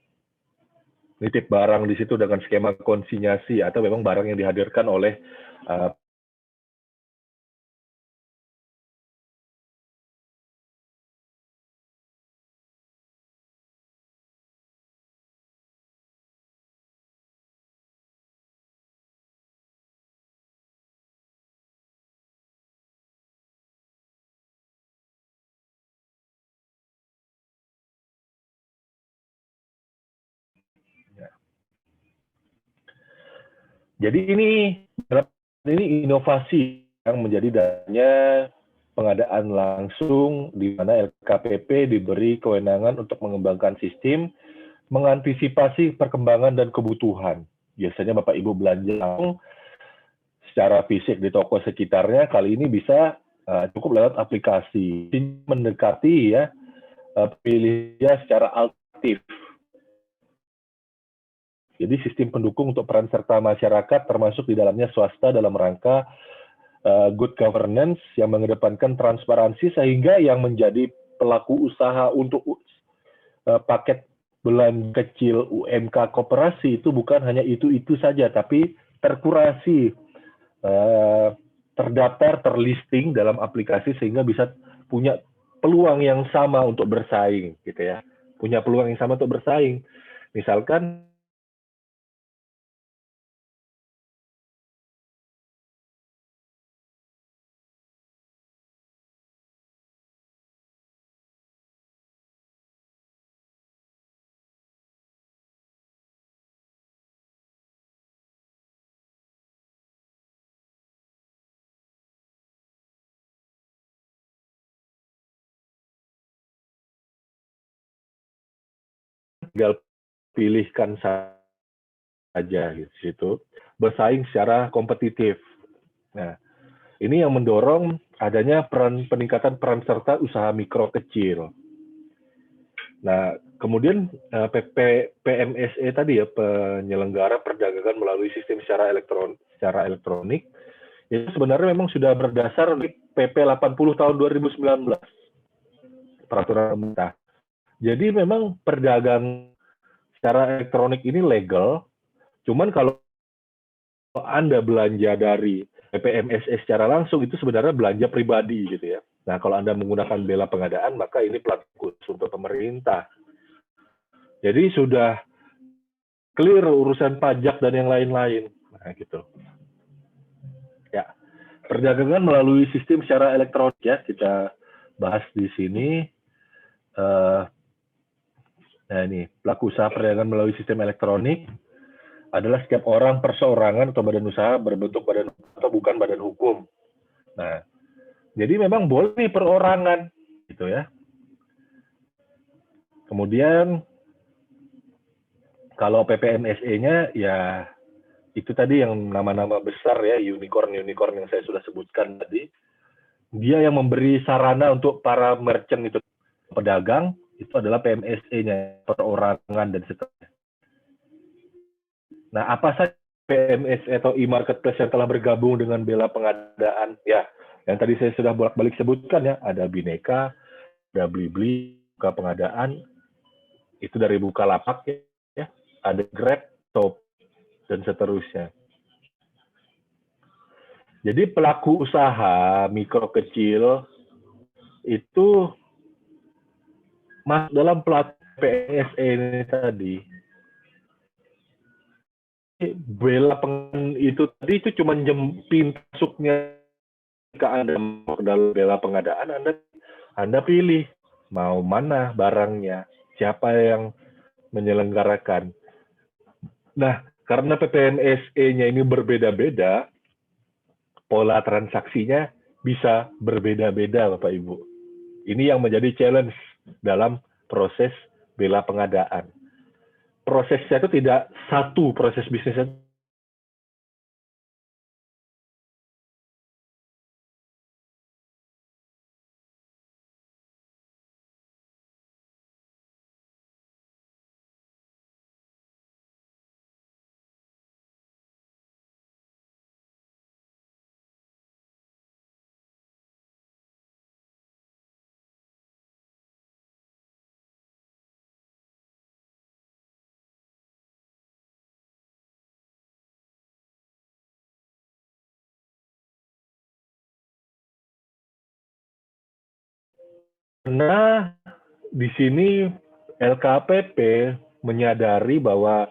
nitip barang di situ dengan skema konsinyasi atau memang barang yang dihadirkan oleh jadi ini inovasi yang menjadi dasarnya pengadaan langsung di mana LKPP diberi kewenangan untuk mengembangkan sistem mengantisipasi perkembangan dan kebutuhan. Biasanya Bapak Ibu belanja langsung secara fisik di toko sekitarnya, kali ini bisa cukup lewat aplikasi. Mendekati ya pilihnya secara alternatif. Jadi sistem pendukung untuk peran serta masyarakat termasuk di dalamnya swasta dalam rangka good governance yang mengedepankan transparansi sehingga yang menjadi pelaku usaha untuk paket belanja kecil UMK koperasi itu bukan hanya itu saja, tapi terkurasi, terdaftar, terlisting dalam aplikasi sehingga bisa punya peluang yang sama untuk bersaing, gitu ya. Punya peluang yang sama untuk bersaing. Misalkan tinggal pilihkan saja gitu, situ bersaing secara kompetitif. Nah, ini yang mendorong adanya peningkatan peran serta usaha mikro kecil. Nah, kemudian PMSE tadi ya, penyelenggara perdagangan melalui sistem secara elektronik, itu sebenarnya memang sudah berdasar di PP 80 tahun 2019, peraturan pemerintah. Jadi memang perdagangan secara elektronik ini legal, cuman kalau Anda belanja dari PPMSE secara langsung itu sebenarnya belanja pribadi gitu ya. Nah, kalau Anda menggunakan bela pengadaan, maka ini plat khusus untuk pemerintah. Jadi sudah clear urusan pajak dan yang lain-lain. Nah, gitu. Ya, perdagangan melalui sistem secara elektronik ya, kita bahas di sini. Nah, ini pelaku usaha perdagangan melalui sistem elektronik adalah setiap orang perseorangan atau badan usaha berbentuk badan atau bukan badan hukum. Nah, jadi memang boleh nih perorangan, gitu ya. Kemudian kalau PPMSE-nya ya itu tadi yang nama-nama besar ya, unicorn yang saya sudah sebutkan tadi. Dia yang memberi sarana untuk para merchant itu, pedagang, itu adalah PMSE-nya, perorangan dan seterusnya. Nah, apa saja PMSE atau e-marketplace yang telah bergabung dengan bela pengadaan? Ya, yang tadi saya sudah bolak-balik sebutkan ya, ada Bineka, ada Blibli, Buka Pengadaan, itu dari Bukalapak ya, ada Grab, Top, dan seterusnya. Jadi pelaku usaha mikro kecil itu masuk dalam plat PMSE ini tadi. Bela itu tadi itu cuma pintu masuknya ke Anda ke dalam bela pengadaan, Anda pilih mau mana barangnya, siapa yang menyelenggarakan. Nah, karena PPMSE-nya ini berbeda-beda, pola transaksinya bisa berbeda-beda, Bapak Ibu. Ini yang menjadi challenge dalam proses bela pengadaan. Prosesnya itu tidak satu proses bisnisnya. Karena di sini LKPP menyadari bahwa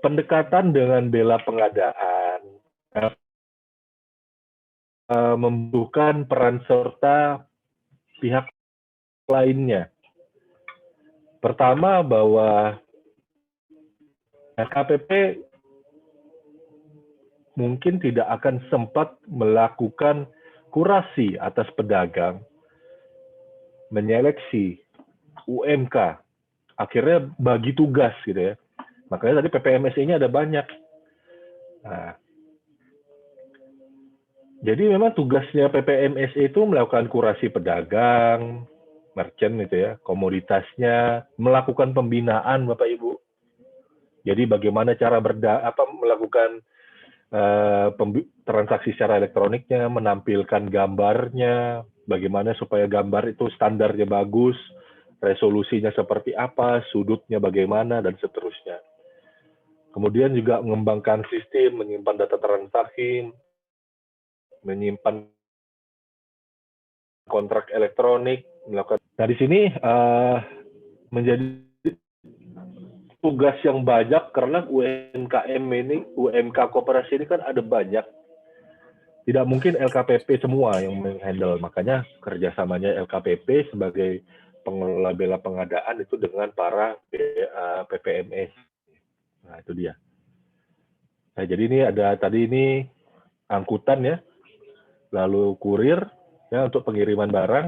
pendekatan dengan bela pengadaan membutuhkan peran serta pihak lainnya. Pertama, bahwa LKPP mungkin tidak akan sempat melakukan kurasi atas pedagang, menyeleksi UMK, akhirnya bagi tugas gitu ya. Makanya tadi PPMSE-nya ada banyak. Nah, jadi memang tugasnya PPMSE itu melakukan kurasi pedagang, merchant gitu ya, komoditasnya, melakukan pembinaan Bapak Ibu. Jadi bagaimana cara melakukan transaksi secara elektroniknya, menampilkan gambarnya, bagaimana supaya gambar itu standarnya bagus, resolusinya seperti apa, sudutnya bagaimana, dan seterusnya. Kemudian juga mengembangkan sistem, menyimpan data transaksi, menyimpan kontrak elektronik, melakukan. Nah, di sini menjadi tugas yang banyak karena UMKM ini, UMK koperasi ini kan ada banyak. Tidak mungkin LKPP semua yang menghandle, makanya kerjasamanya LKPP sebagai pengelola bela pengadaan itu dengan para PPMS. Nah, itu dia. Nah, jadi ini ada tadi ini angkutan ya, lalu kurir ya untuk pengiriman barang,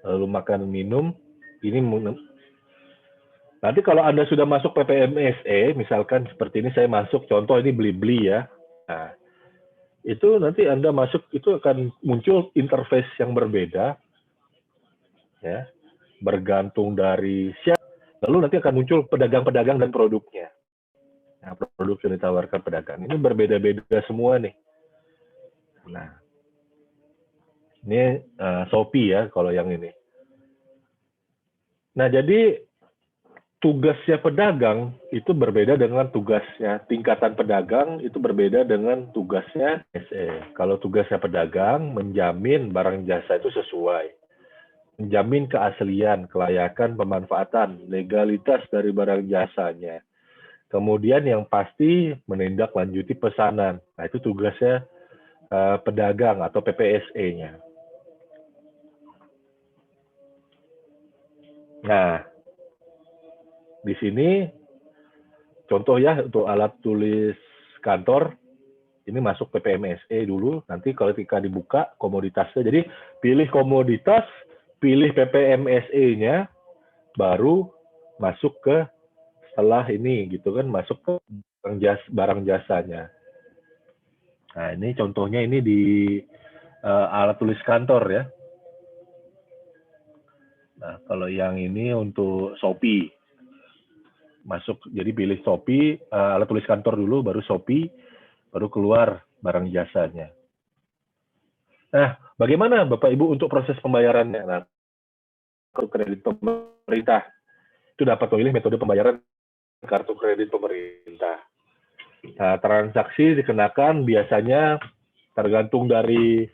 lalu makan minum. Ini nanti kalau Anda sudah masuk PPMSE, misalkan seperti ini saya masuk, contoh ini beli-beli ya. Nah, itu nanti Anda masuk itu akan muncul interface yang berbeda ya, bergantung dari siapa. Lalu nanti akan muncul pedagang-pedagang dan produknya. Nah, produk yang ditawarkan pedagang ini berbeda-beda semua nih. Nah, ini Shopee ya kalau yang ini. Nah, jadi tugasnya pedagang itu berbeda dengan tugasnya tingkatan pedagang itu berbeda dengan tugasnya SE. Kalau tugasnya pedagang menjamin barang jasa itu sesuai, menjamin keaslian, kelayakan, pemanfaatan, legalitas dari barang jasanya. Kemudian yang pasti menindaklanjuti pesanan. Nah, itu tugasnya pedagang atau PPSE-nya. Nah, di sini contoh ya untuk alat tulis kantor ini masuk PPMSE dulu, nanti kalau ketika dibuka komoditasnya, jadi pilih komoditas, pilih PPMSE-nya, baru masuk ke setelah ini gitu kan, masuk ke barang jasanya. Nah, ini contohnya ini di alat tulis kantor ya. Nah, kalau yang ini untuk Shopee, masuk, jadi pilih Shopee, alat tulis kantor dulu, baru Shopee, baru keluar barang jasanya. Nah, bagaimana Bapak Ibu untuk proses pembayarannya? Nah, kartu kredit pemerintah itu dapat memilih metode pembayaran kartu kredit pemerintah. Nah, transaksi dikenakan biasanya tergantung dari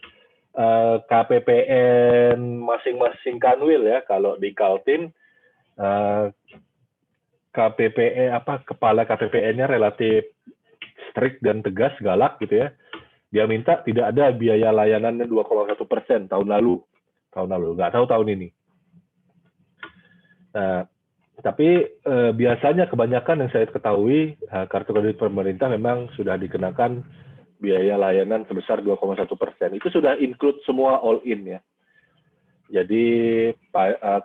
KPPN masing-masing kanwil ya. Kalau di Kaltim KPPE kepala KPPN-nya relatif strict dan tegas, galak gitu ya. Dia minta tidak ada biaya layanannya 2,1% tahun lalu. Nggak tahu tahun ini. Nah, tapi biasanya kebanyakan yang saya ketahui kartu kredit pemerintah memang sudah dikenakan biaya layanan sebesar 2,1%. Itu sudah include semua all in ya. Jadi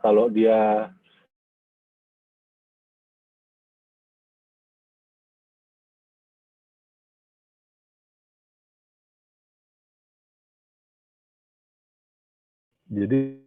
kalau dia jadi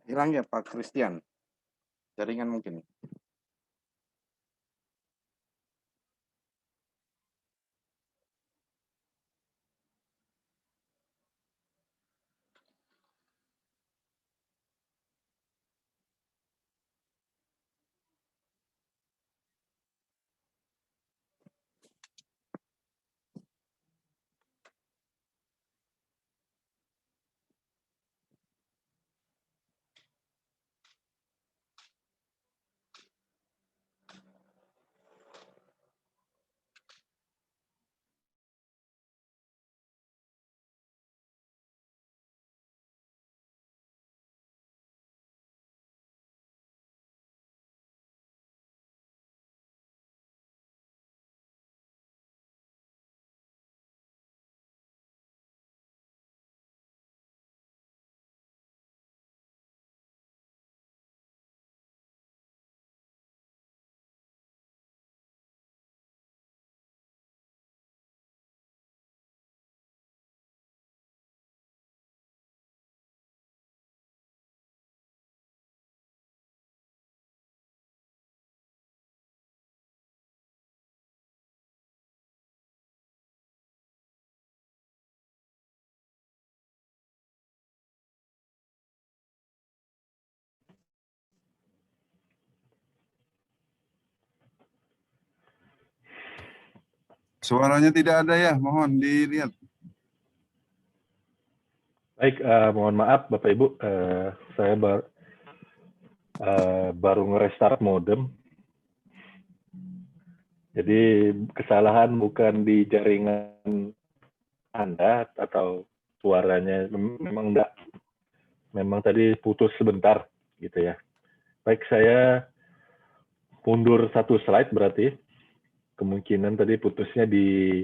Hilang ya Pak Christian, jaringan mungkin. Suaranya tidak ada ya, mohon dilihat. Baik, mohon maaf Bapak Ibu, saya baru nge-restart modem. Jadi kesalahan bukan di jaringan Anda atau suaranya, memang enggak. Memang tadi putus sebentar gitu ya. Baik, saya mundur satu slide berarti. Kemungkinan tadi putusnya di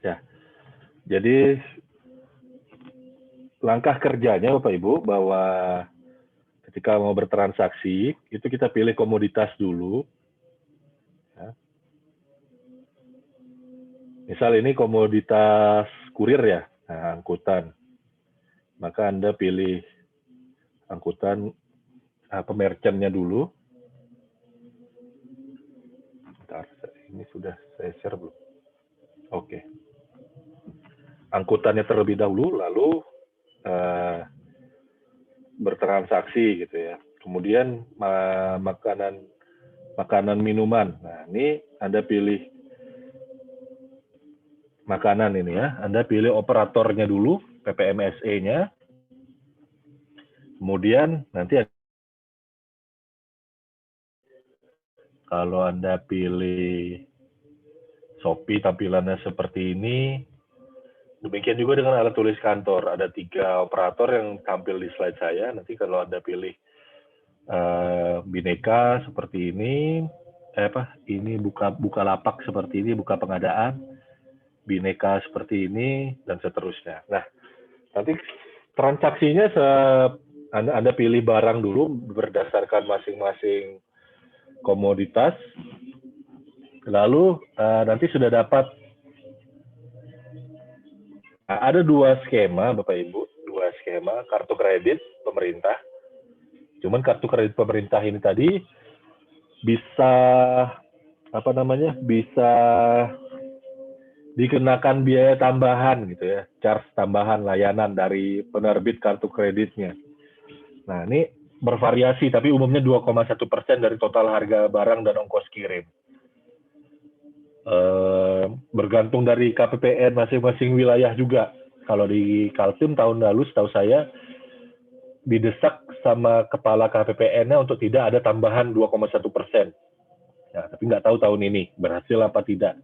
ya. Jadi langkah kerjanya Bapak Ibu bahwa ketika mau bertransaksi itu kita pilih komoditas dulu. Ya. Misal ini komoditas kurir ya, nah, angkutan. Maka Anda pilih angkutan pemerchantnya dulu. Bentar, ini sudah saya share belum? Oke. Angkutannya terlebih dahulu, lalu bertransaksi gitu ya. Kemudian makanan minuman. Nah, ini Anda pilih makanan ini ya. Anda pilih operatornya dulu, PPMSE-nya. Kemudian nanti kalau Anda pilih Shopee tampilannya seperti ini. Demikian juga dengan alat tulis kantor. Ada 3 operator yang tampil di slide saya. Nanti kalau Anda pilih Bhinneka seperti ini, ini buka lapak seperti ini, buka pengadaan, Bhinneka seperti ini, dan seterusnya. Nah, nanti transaksinya Anda pilih barang dulu berdasarkan masing-masing komoditas. Lalu nanti sudah dapat ada 2 skema Bapak Ibu, 2 skema kartu kredit pemerintah. Cuman kartu kredit pemerintah ini tadi bisa bisa dikenakan biaya tambahan gitu ya, charge tambahan layanan dari penerbit kartu kreditnya. Nah, ini bervariasi tapi umumnya 2,1% dari total harga barang dan ongkos kirim. Bergantung dari KPPN masing-masing wilayah juga. Kalau di Kaltim tahun lalu setahu saya didesak sama kepala KPPN-nya untuk tidak ada tambahan 2,1%. Nah, tapi nggak tahu tahun ini berhasil apa tidak.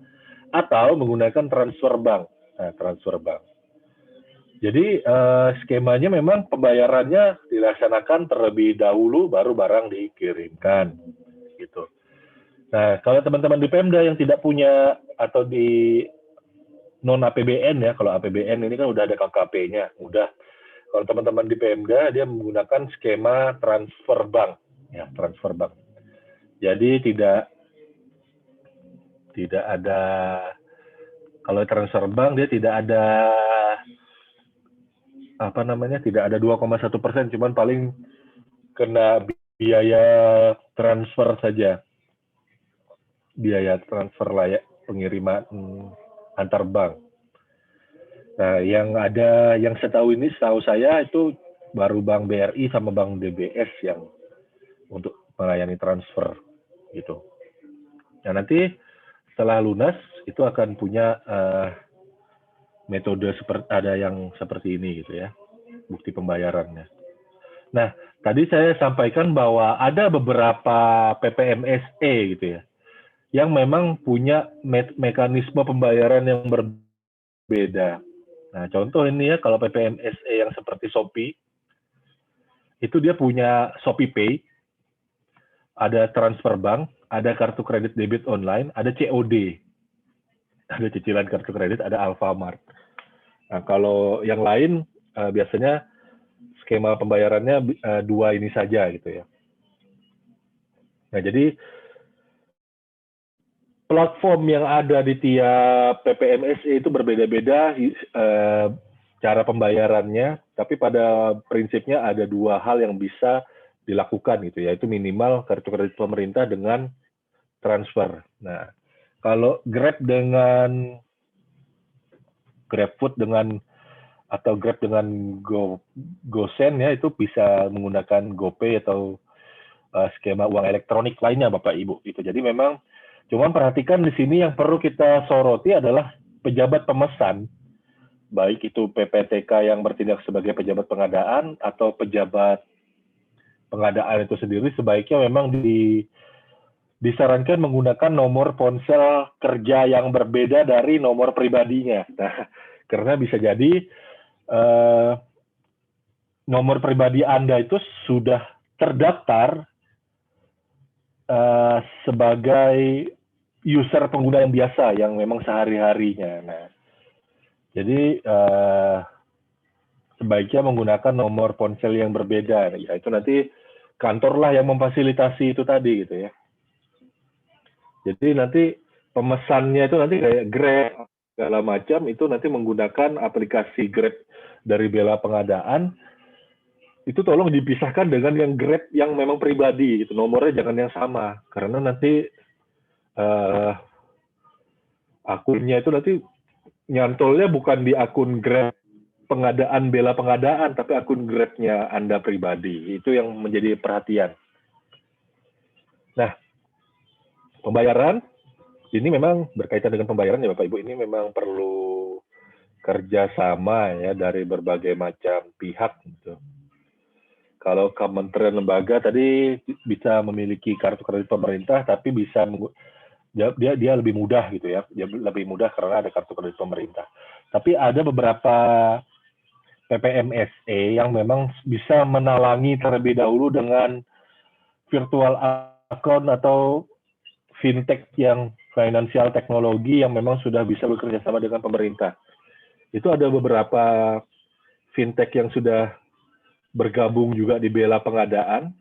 Atau menggunakan transfer bank. Nah, transfer bank. Jadi skemanya memang pembayarannya dilaksanakan terlebih dahulu baru barang dikirimkan. Gitu. Nah, kalau teman-teman di Pemda yang tidak punya atau di non APBN ya, kalau APBN ini kan udah ada KKP-nya, udah. Kalau teman-teman di Pemda dia menggunakan skema transfer bank, ya transfer bank. Jadi tidak ada, kalau transfer bank dia tidak ada tidak ada 2,1%, cuman paling kena biaya transfer saja. Biaya transfer layak pengiriman antar bank. Nah, yang setahu saya itu baru Bank BRI sama Bank DBS yang untuk melayani transfer gitu. Nah, nanti setelah lunas itu akan punya metode ada yang seperti ini gitu ya, bukti pembayarannya. Nah, tadi saya sampaikan bahwa ada beberapa PPMSE gitu ya, yang memang punya mekanisme pembayaran yang berbeda. Nah, contoh ini ya, kalau PPMSE yang seperti Shopee, itu dia punya Shopee Pay, ada transfer bank, ada kartu kredit debit online, ada COD, ada cicilan kartu kredit, ada Alfamart. Nah, kalau yang lain biasanya skema pembayarannya 2 ini saja gitu ya. Nah, jadi platform yang ada di tiap PPMSE itu berbeda-beda cara pembayarannya, tapi pada prinsipnya ada 2 hal yang bisa dilakukan gitu, yaitu minimal kartu kredit pemerintah dengan transfer. Nah, kalau GrabFood dengan atau Grab dengan GoSend ya, itu bisa menggunakan GoPay atau skema uang elektronik lainnya Bapak Ibu. Itu jadi memang cuman perhatikan di sini yang perlu kita soroti adalah pejabat pemesan, baik itu PPTK yang bertindak sebagai pejabat pengadaan atau pejabat pengadaan itu sendiri sebaiknya memang disarankan menggunakan nomor ponsel kerja yang berbeda dari nomor pribadinya. Nah, karena bisa jadi nomor pribadi Anda itu sudah terdaftar sebagai user pengguna yang biasa, yang memang sehari-harinya. Nah, jadi sebaiknya menggunakan nomor ponsel yang berbeda, yaitu nanti kantorlah yang memfasilitasi itu tadi gitu ya. Jadi nanti pemesannya itu nanti kayak Grab segala macam itu nanti menggunakan aplikasi Grab dari Bela Pengadaan, itu tolong dipisahkan dengan yang Grab yang memang pribadi gitu, nomornya jangan yang sama karena nanti akunnya itu nanti nyantolnya bukan di akun Grab pengadaan Bela Pengadaan, tapi akun Grab-nya Anda pribadi. Itu yang menjadi perhatian. Nah, pembayaran, ini memang berkaitan dengan pembayaran ya Bapak Ibu, ini memang perlu kerjasama ya dari berbagai macam pihak. Gitu. Kalau kementerian lembaga tadi bisa memiliki kartu kredit pemerintah, tapi bisa dia lebih mudah gitu ya, dia lebih mudah karena ada kartu kredit pemerintah. Tapi ada beberapa PPMSE yang memang bisa menalangi terlebih dahulu dengan virtual account atau fintech yang financial teknologi yang memang sudah bisa bekerja sama dengan pemerintah. Itu ada beberapa fintech yang sudah bergabung juga di Bela Pengadaan.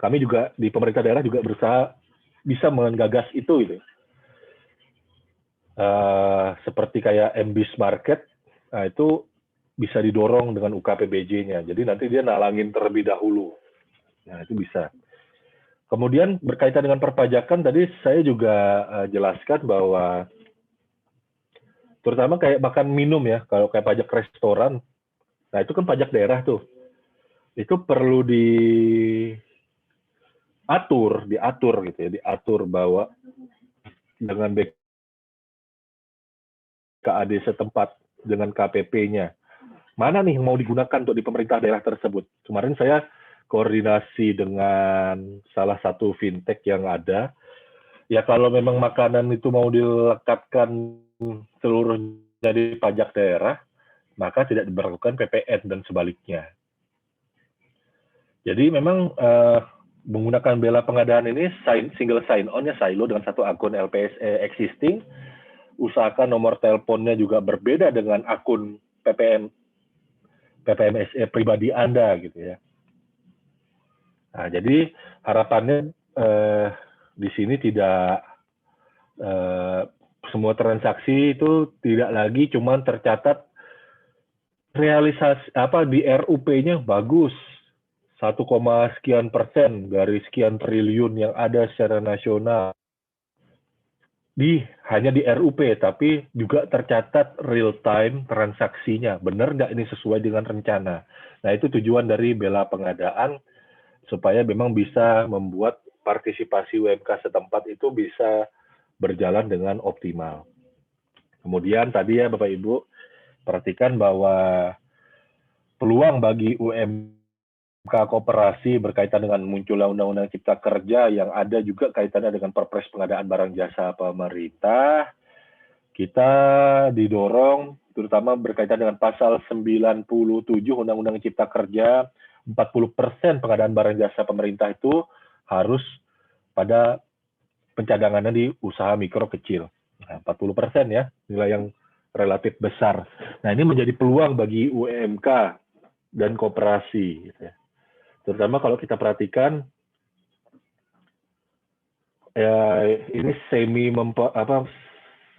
Kami juga di pemerintah daerah juga berusaha bisa menggagas itu gitu. Seperti kayak MBIS Market, nah itu bisa didorong dengan UKPBJ-nya. Jadi nanti dia nalangin terlebih dahulu. Nah itu bisa. Kemudian berkaitan dengan perpajakan tadi saya juga jelaskan bahwa terutama kayak makan minum ya, kalau kayak pajak restoran, nah itu kan pajak daerah tuh. Itu perlu diatur gitu ya, diatur bahwa dengan BKAD setempat dengan KPP-nya. Mana nih yang mau digunakan untuk di pemerintah daerah tersebut? Kemarin saya koordinasi dengan salah satu fintech yang ada. Ya kalau memang makanan itu mau dilekatkan seluruhnya di pajak daerah, maka tidak diberlakukan PPN dan sebaliknya. Jadi memang menggunakan Bela Pengadaan ini single sign-on ya, silo dengan satu akun LPSE existing. Usahakan nomor teleponnya juga berbeda dengan akun PPMSE pribadi Anda gitu ya. Nah, jadi harapannya di sini tidak semua transaksi itu tidak lagi cuma tercatat realisasi di RUP-nya bagus 1, sekian persen dari sekian triliun yang ada secara nasional hanya di RUP, tapi juga tercatat real time transaksinya benar nggak ini sesuai dengan rencana. Nah itu tujuan dari Bela Pengadaan supaya memang bisa membuat partisipasi UMK setempat itu bisa berjalan dengan optimal. Kemudian tadi ya Bapak Ibu, perhatikan bahwa peluang bagi UMK koperasi berkaitan dengan munculnya Undang-Undang Cipta Kerja yang ada juga kaitannya dengan Perpres Pengadaan Barang Jasa Pemerintah, kita didorong terutama berkaitan dengan pasal 97 Undang-Undang Cipta Kerja, 40% pengadaan barang jasa pemerintah itu harus pada pencadangannya di usaha mikro kecil. Nah, 40% ya, nilai yang relatif besar. Nah, ini menjadi peluang bagi UMK dan koperasi. Gitu ya. Terutama kalau kita perhatikan, ya, ini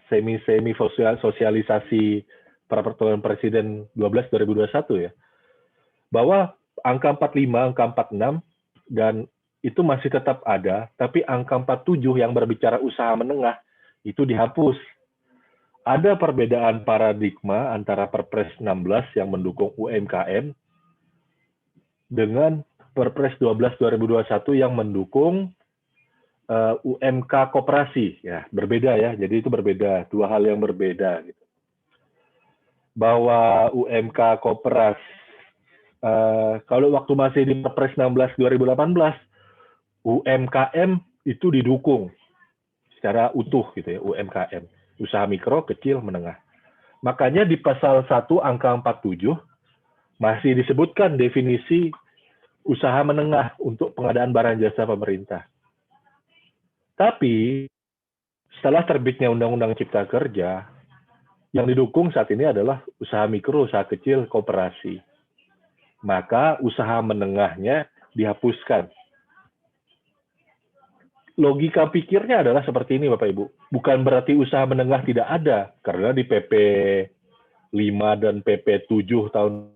semi sosialisasi Peraturan Presiden 12/2021 ya, bahwa angka 45, angka 46, dan itu masih tetap ada, tapi angka 47 yang berbicara usaha menengah, itu dihapus. ada perbedaan paradigma antara Perpres 16 yang mendukung UMKM dengan Perpres 12 2021 yang mendukung UMK koperasi. Ya, berbeda ya. Jadi itu berbeda, dua hal yang berbeda gitu. Bahwa UMK koperasi kalau waktu masih di Perpres 16 2018 UMKM itu didukung secara utuh gitu ya, UMKM, usaha mikro, kecil, menengah. Makanya di pasal 1 angka 47 masih disebutkan definisi usaha menengah untuk pengadaan barang jasa pemerintah. Tapi setelah terbitnya Undang-Undang Cipta Kerja, yang didukung saat ini adalah usaha mikro, usaha kecil, koperasi. Maka usaha menengahnya dihapuskan. Logika pikirnya adalah seperti ini Bapak Ibu. Bukan berarti usaha menengah tidak ada, karena di PP 5 dan PP 7 tahun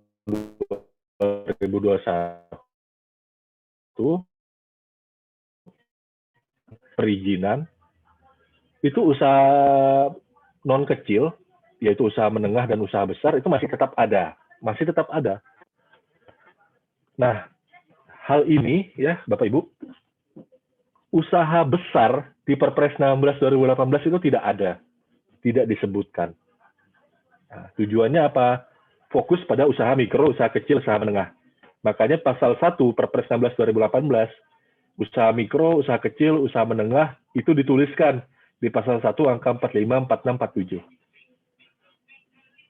2021 perizinan itu usaha non kecil, yaitu usaha menengah dan usaha besar itu masih tetap ada. Nah, hal ini ya Bapak Ibu, usaha besar di Perpres 16 2018 itu tidak ada, tidak disebutkan. Nah, tujuannya apa? Fokus pada usaha mikro, usaha kecil, usaha menengah. Makanya pasal 1 Perpres 16 2018, usaha mikro, usaha kecil, usaha menengah itu dituliskan di pasal 1 angka 45, 46, 47.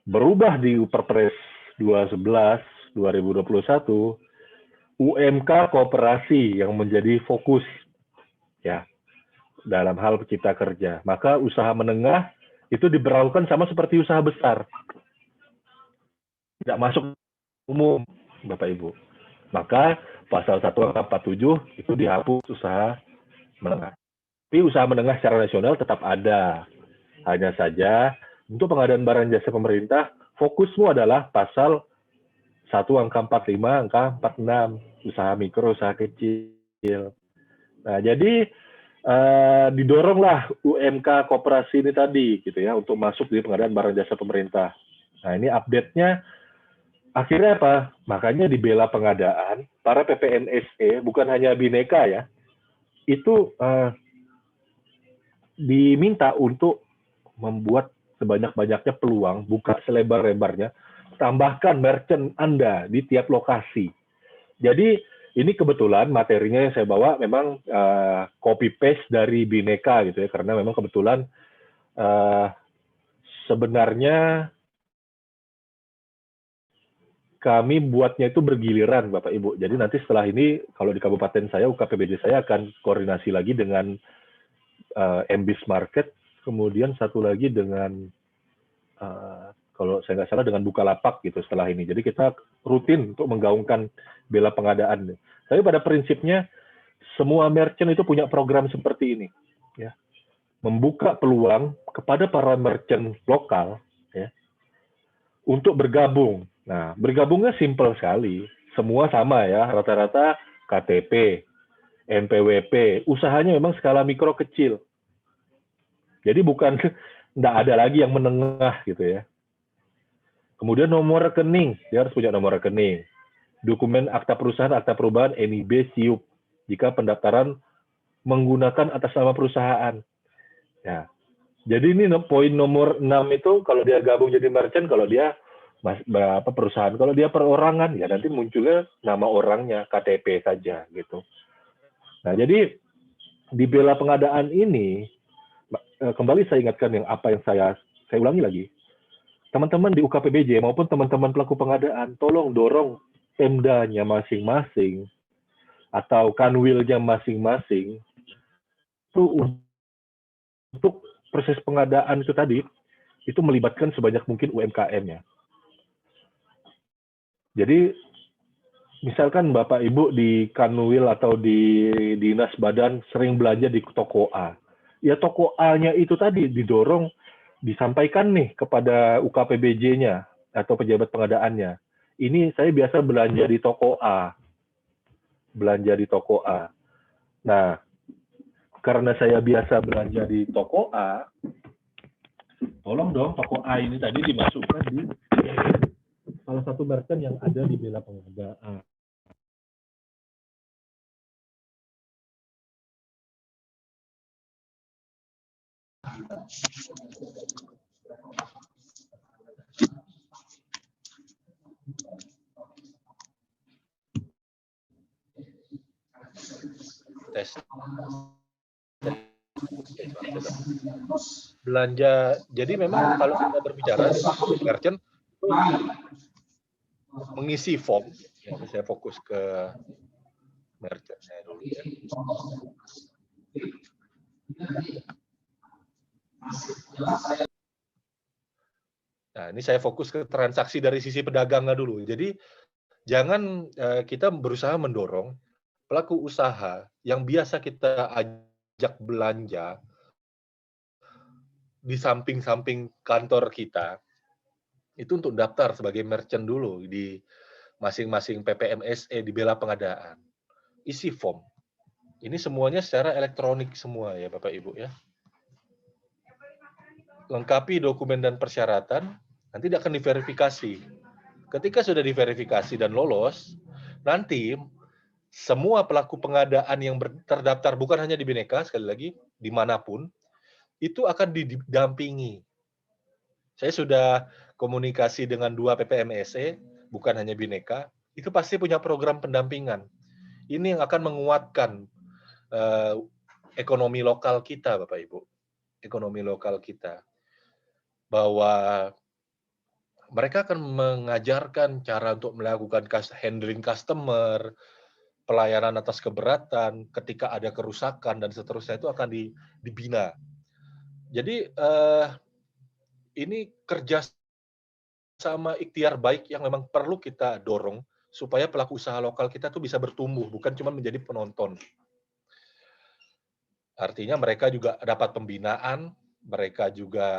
Berubah di Perpres 211 2021, UMK koperasi yang menjadi fokus ya dalam hal cipta kerja. Maka usaha menengah itu diberlakukan sama seperti usaha besar. Tidak masuk umum, Bapak Ibu. Maka pasal 1 angka 47 itu dihapus usaha menengah. Tapi usaha menengah secara nasional tetap ada. Hanya saja untuk pengadaan barang jasa pemerintah, fokusmu adalah pasal 1 angka 45, angka 46, usaha mikro, usaha kecil. Nah, jadi didoronglah UMK koperasi ini tadi gitu ya untuk masuk di pengadaan barang jasa pemerintah. Nah, ini update-nya akhirnya apa? Makanya di bela pengadaan para PPNSE bukan hanya Bhinneka ya, itu diminta untuk membuat sebanyak-banyaknya peluang, buka selebar-lebarnya, tambahkan merchant Anda di tiap lokasi. Jadi ini kebetulan materinya yang saya bawa memang copy paste dari Bhinneka gitu ya, karena memang kebetulan sebenarnya kami buatnya itu bergiliran Bapak Ibu. Jadi nanti setelah ini kalau di kabupaten saya UKPBJ saya akan koordinasi lagi dengan MBIS Market, kemudian satu lagi dengan kalau saya nggak salah dengan Bukalapak gitu setelah ini. Jadi kita rutin untuk menggaungkan bela pengadaan. Tapi pada prinsipnya semua merchant itu punya program seperti ini, ya, membuka peluang kepada para merchant lokal, ya, untuk bergabung. Nah, bergabungnya simpel sekali, semua sama ya, rata-rata KTP, NPWP, usahanya memang skala mikro kecil. Jadi bukan nggak ada lagi yang menengah gitu ya. Kemudian nomor rekening, dia harus punya nomor rekening. Dokumen akta perusahaan, akta perubahan, NIB, SIUP. Jika pendaftaran menggunakan atas nama perusahaan. Ya. Jadi ini poin nomor 6 itu kalau dia gabung jadi merchant, kalau dia perusahaan, kalau dia perorangan ya nanti munculnya nama orangnya, KTP saja gitu. Nah, jadi di bela pengadaan ini kembali saya ingatkan yang apa yang saya ulangi lagi. Teman-teman di UKPBJ maupun teman-teman pelaku pengadaan, tolong dorong Pemdanya masing-masing atau kanwilnya masing-masing itu untuk proses pengadaan itu tadi itu melibatkan sebanyak mungkin UMKM-nya. Jadi misalkan Bapak Ibu di kanwil atau di dinas badan sering belanja di toko A, ya toko A-nya itu tadi didorong disampaikan nih kepada UKPBJ-nya atau pejabat pengadaannya. Ini saya biasa belanja di toko A. Nah, karena saya biasa belanja di toko A, Tolong dong toko A ini tadi dimasukkan di salah satu merchant yang ada di Bela Pengadaan. Tes. Belanja, jadi memang kalau kita berbicara merchant mengisi form, ya, saya fokus ke merchant saya dulu ya. Nah, ini saya fokus ke transaksi dari sisi pedagangnya dulu. Jadi jangan kita berusaha mendorong pelaku usaha yang biasa kita ajak belanja di samping-samping kantor kita, itu untuk daftar sebagai merchant dulu di masing-masing PPMSE di Bela Pengadaan. Isi form. Ini semuanya secara elektronik semua ya Bapak Ibu ya. Lengkapi dokumen dan persyaratan, nanti akan diverifikasi. Ketika sudah diverifikasi dan lolos, nanti semua pelaku pengadaan yang terdaftar bukan hanya di Bhinneka, sekali lagi, dimanapun, itu akan didampingi. Saya sudah komunikasi dengan 2 PPMSE, bukan hanya Bhinneka, itu pasti punya program pendampingan. Ini yang akan menguatkan ekonomi lokal kita, Bapak Ibu. Ekonomi lokal kita. Bahwa mereka akan mengajarkan cara untuk melakukan handling customer, pelayanan atas keberatan, ketika ada kerusakan, dan seterusnya itu akan dibina. Jadi, ini kerja sama ikhtiar baik yang memang perlu kita dorong, supaya pelaku usaha lokal kita tuh bisa bertumbuh, bukan cuma menjadi penonton. Artinya mereka juga dapat pembinaan, mereka juga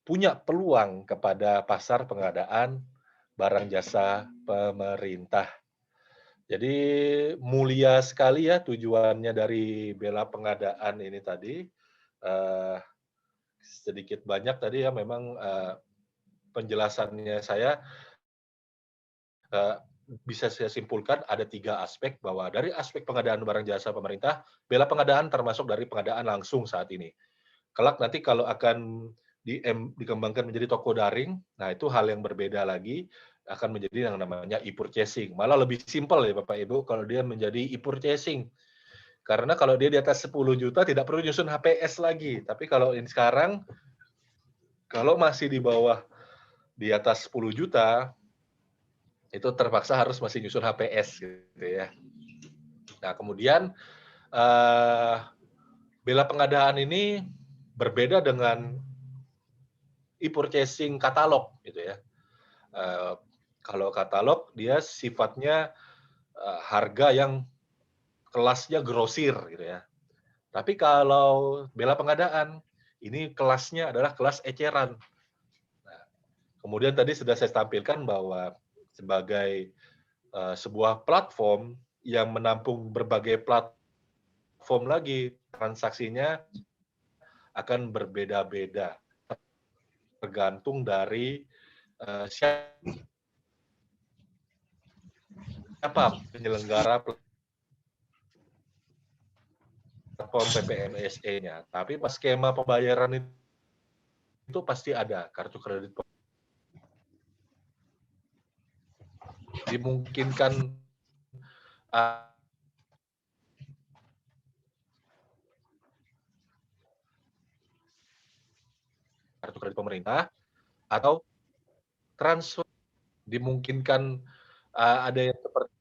punya peluang kepada pasar pengadaan barang jasa pemerintah. Jadi mulia sekali ya tujuannya dari Bela Pengadaan ini tadi. Sedikit banyak tadi ya memang penjelasannya saya bisa saya simpulkan ada 3 aspek, bahwa dari aspek pengadaan barang jasa pemerintah, Bela Pengadaan termasuk dari pengadaan langsung saat ini. Kelak nanti kalau akan dikembangkan menjadi toko daring, nah itu hal yang berbeda lagi, akan menjadi yang namanya e-purchasing. Malah lebih simpel ya Bapak Ibu kalau dia menjadi e-purchasing. Karena kalau dia di atas 10 juta tidak perlu nyusun HPS lagi. Tapi kalau ini sekarang, kalau masih di bawah di atas 10 juta, itu terpaksa harus masih nyusun HPS gitu ya. Nah kemudian Bela Pengadaan ini berbeda dengan e-purchasing katalog gitu ya. Kalau katalog dia sifatnya harga yang kelasnya grosir gitu ya. Tapi kalau Bela Pengadaan ini kelasnya adalah kelas eceran. Nah, kemudian tadi sudah saya tampilkan bahwa sebagai sebuah platform yang menampung berbagai platform lagi, transaksinya akan berbeda-beda tergantung dari siapa penyelenggara platform PPMSE-nya. Tapi pas skema pembayaran itu pasti ada kartu kredit. Dimungkinkan kartu kredit pemerintah atau transfer, dimungkinkan ada yang seperti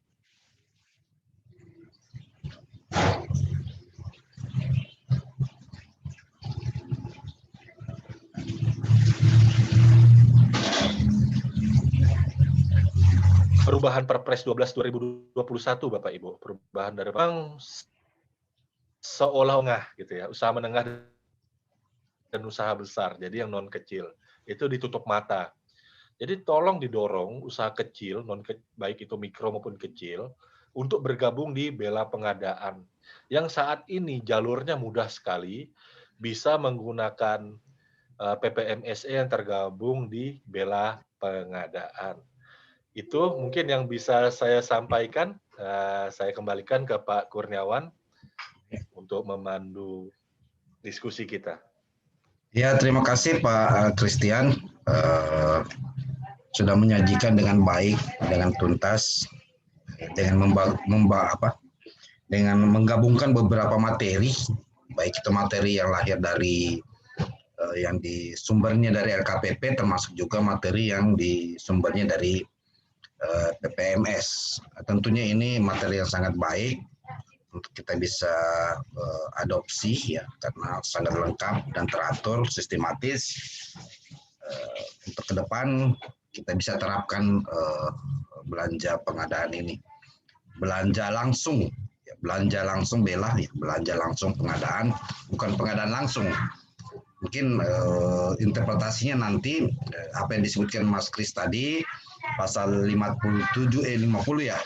perubahan Perpres 12 2021 Bapak Ibu, perubahan dari Bank seolah-olah gitu ya, usaha menengah dan usaha besar, jadi yang non kecil itu ditutup mata. Jadi tolong didorong usaha kecil, baik itu mikro maupun kecil, untuk bergabung di Bela Pengadaan. Yang saat ini jalurnya mudah sekali, bisa menggunakan PPMSE yang tergabung di bela pengadaan. Itu mungkin yang bisa saya sampaikan. Saya kembalikan ke Pak Kurniawan untuk memandu diskusi kita. Ya, terima kasih Pak Christian sudah menyajikan dengan baik, dengan tuntas, dengan dengan menggabungkan beberapa materi, baik itu materi yang lahir dari yang di sumbernya dari LKPP, termasuk juga materi yang di sumbernya dari PPMS. Tentunya ini materi yang sangat baik untuk kita bisa adopsi ya, karena sangat lengkap dan teratur, sistematis. Untuk ke depan kita bisa terapkan belanja pengadaan ini. Belanja langsung, ya, belanja langsung bela, ya, belanja langsung pengadaan, bukan pengadaan langsung. Mungkin interpretasinya nanti apa yang disebutkan Mas Kris tadi, pasal 50 ya,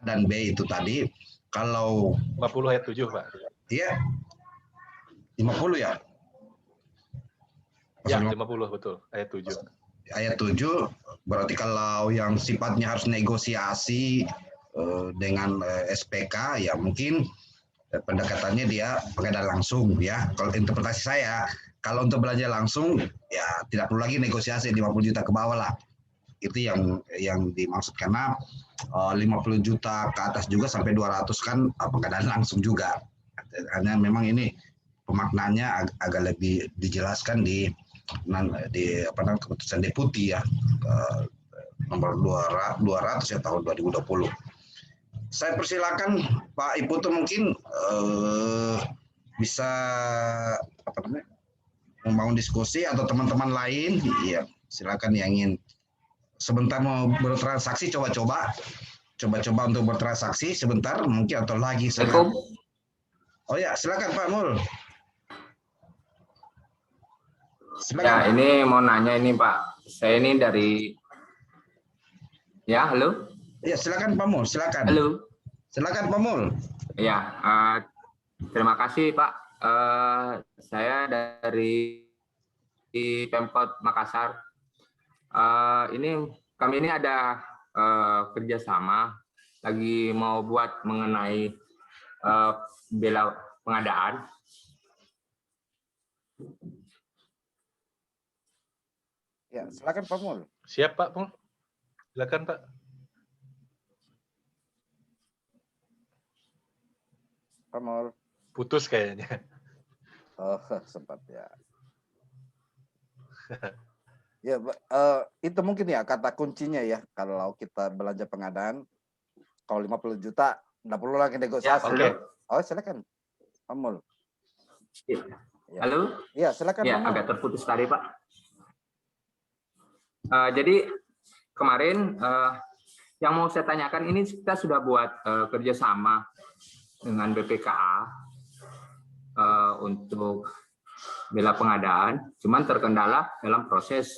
dan B itu tadi, kalau 50 ayat 7, Pak. Iya, 50 ya? Ya, 50 betul, ayat 7. Ayat 7, berarti kalau yang sifatnya harus negosiasi dengan SPK, ya mungkin pendekatannya dia pengadaan langsung ya. Kalau interpretasi saya, kalau untuk belanja langsung, ya tidak perlu lagi negosiasi 50 juta ke bawah lah. Itu yang dimaksud, karena 50 juta ke atas juga sampai 200 kan pengadaan langsung juga. Hanya memang ini pemaknaannya agak lebih dijelaskan di keputusan deputi ya nomor 200 ya tahun 2020. Saya persilakan Pak Iputu mungkin bisa membangun diskusi, atau teman-teman lain, ya silakan yang ingin sebentar mau bertransaksi, coba-coba untuk bertransaksi sebentar mungkin, atau lagi. Oh ya, silakan Pak Mul. Silakan. Ya, ini mau nanya ini Pak. Saya ini dari, ya halo. Ya, silakan Pak Mul, silakan. Halo. Silakan Pak Mul. Ya, terima kasih Pak. Saya dari Pemkot Makassar. Ini kami ini ada kerjasama lagi mau buat mengenai bela pengadaan. Ya, silakan Pak Mul. Siap Pak Mul. Silakan Pak. Pak Mul. Putus kayaknya. Oh, sempat ya. Ya, itu mungkin ya kata kuncinya ya, kalau kita belanja pengadaan, kalau 50 juta, nggak perlu lagi negosiasi. Ya, Oh, silakan, Pak Mul. Ya. Ya. Halo. Ya, silakan. Ya, Pak Mul. agak terputus tadi Pak. Jadi kemarin yang mau saya tanyakan ini, kita sudah buat kerjasama dengan BPKA untuk bela pengadaan, cuman terkendala dalam proses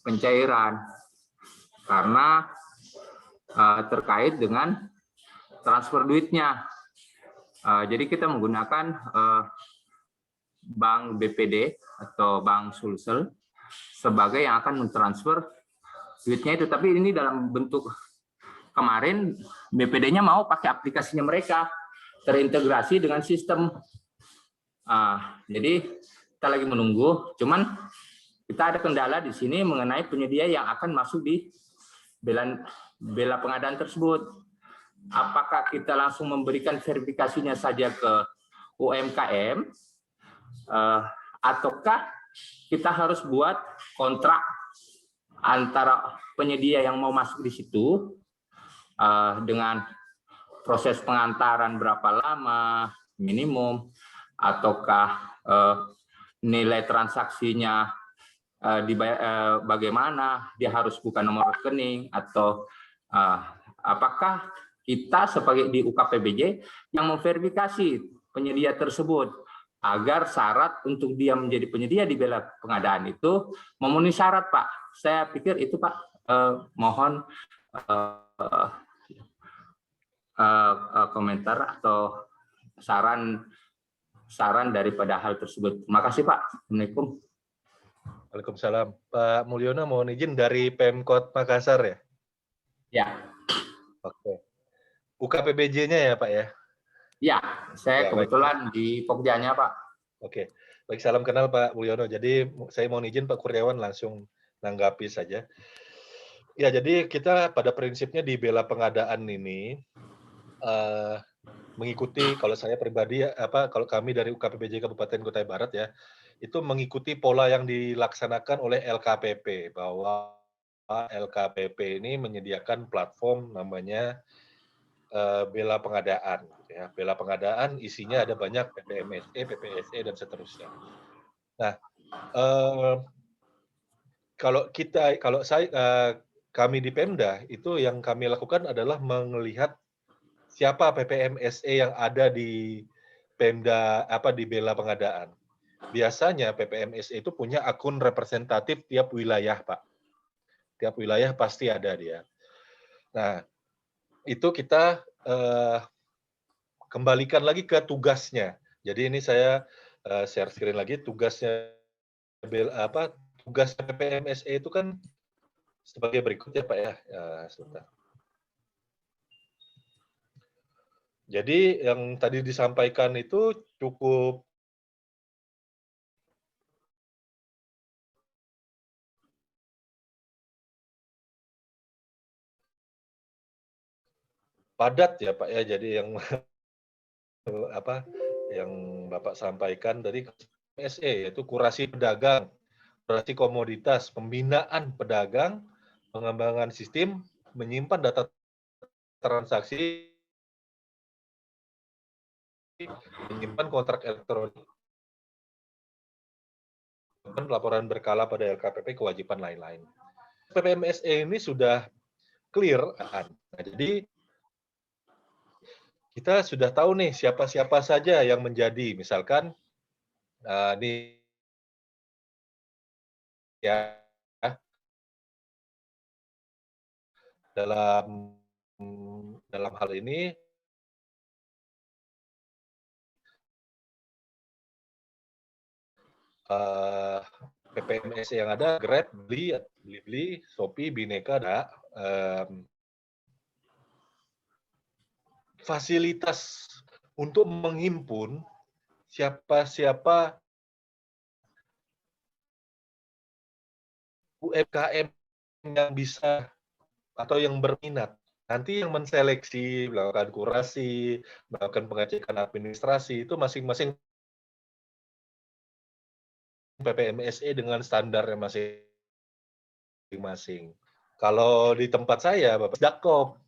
pencairan karena terkait dengan transfer duitnya. Jadi kita menggunakan bank BPD atau bank Sulsel sebagai yang akan mentransfer duitnya itu, tapi ini dalam bentuk kemarin BPD-nya mau pakai aplikasinya mereka terintegrasi dengan sistem. Jadi kita lagi menunggu, cuman kita ada kendala di sini mengenai penyedia yang akan masuk di bela pengadaan tersebut. Apakah kita langsung memberikan verifikasinya saja ke UMKM ataukah kita harus buat kontrak antara penyedia yang mau masuk di situ dengan proses pengantaran berapa lama minimum, ataukah nilai transaksinya bagaimana, dia harus buka nomor rekening, atau apakah kita sebagai di UKPBJ yang memverifikasi penyedia tersebut agar syarat untuk dia menjadi penyedia di bela pengadaan itu memenuhi syarat, Pak. Saya pikir itu, Pak. Mohon komentar atau saran daripada hal tersebut. Terima kasih, Pak. Assalamualaikum. Waalaikumsalam. Pak Mulyono mohon izin dari Pemkot Makassar ya? Ya, Oke. UKPBJ-nya ya Pak ya? ya, saya Ya, baik. kebetulan di Pokjanya, Pak. Oke. Baik, salam kenal Pak Mulyono. Jadi saya mohon izin Pak Kurniawan langsung nanggapi saja. Ya, jadi kita pada prinsipnya di bela pengadaan ini mengikuti, kalau saya pribadi kalau kami dari UKPBJ Kabupaten Kutai Barat ya, itu mengikuti pola yang dilaksanakan oleh LKPP, bahwa LKPP ini menyediakan platform namanya bela pengadaan gitu ya. Bela pengadaan isinya ada banyak PPMSE, PPSE dan seterusnya. Nah, kami di Pemda itu yang kami lakukan adalah melihat siapa PPMSE yang ada di Pemda di bela pengadaan. Biasanya PPMSE itu punya akun representatif tiap wilayah, Pak. Tiap wilayah pasti ada dia. Nah, itu kita kembalikan lagi ke tugasnya. Jadi ini saya share screen lagi, tugasnya tugas PPMSE itu kan sebagai berikut ya Pak ya. Sebentar. Jadi yang tadi disampaikan itu cukup padat ya Pak ya. Jadi yang yang Bapak sampaikan tadi PSE yaitu kurasi pedagang, kurasi komoditas, pembinaan pedagang, pengembangan sistem, menyimpan data transaksi, menyimpan kontrak elektronik, laporan berkala pada LKPP, kewajiban lain-lain. PPMSE ini sudah clear kan. Nah, jadi kita sudah tahu nih siapa-siapa saja yang menjadi, misalkan ini ya dalam hal ini PPMSE yang ada Grab, Blibli, Shopee, Bineka, ada fasilitas untuk menghimpun siapa-siapa UMKM yang bisa atau yang berminat. Nanti yang menseleksi, melakukan kurasi, melakukan pengecekan administrasi, itu masing-masing PPMSE dengan standarnya masing-masing. Kalau di tempat saya, Bapak Sdakop.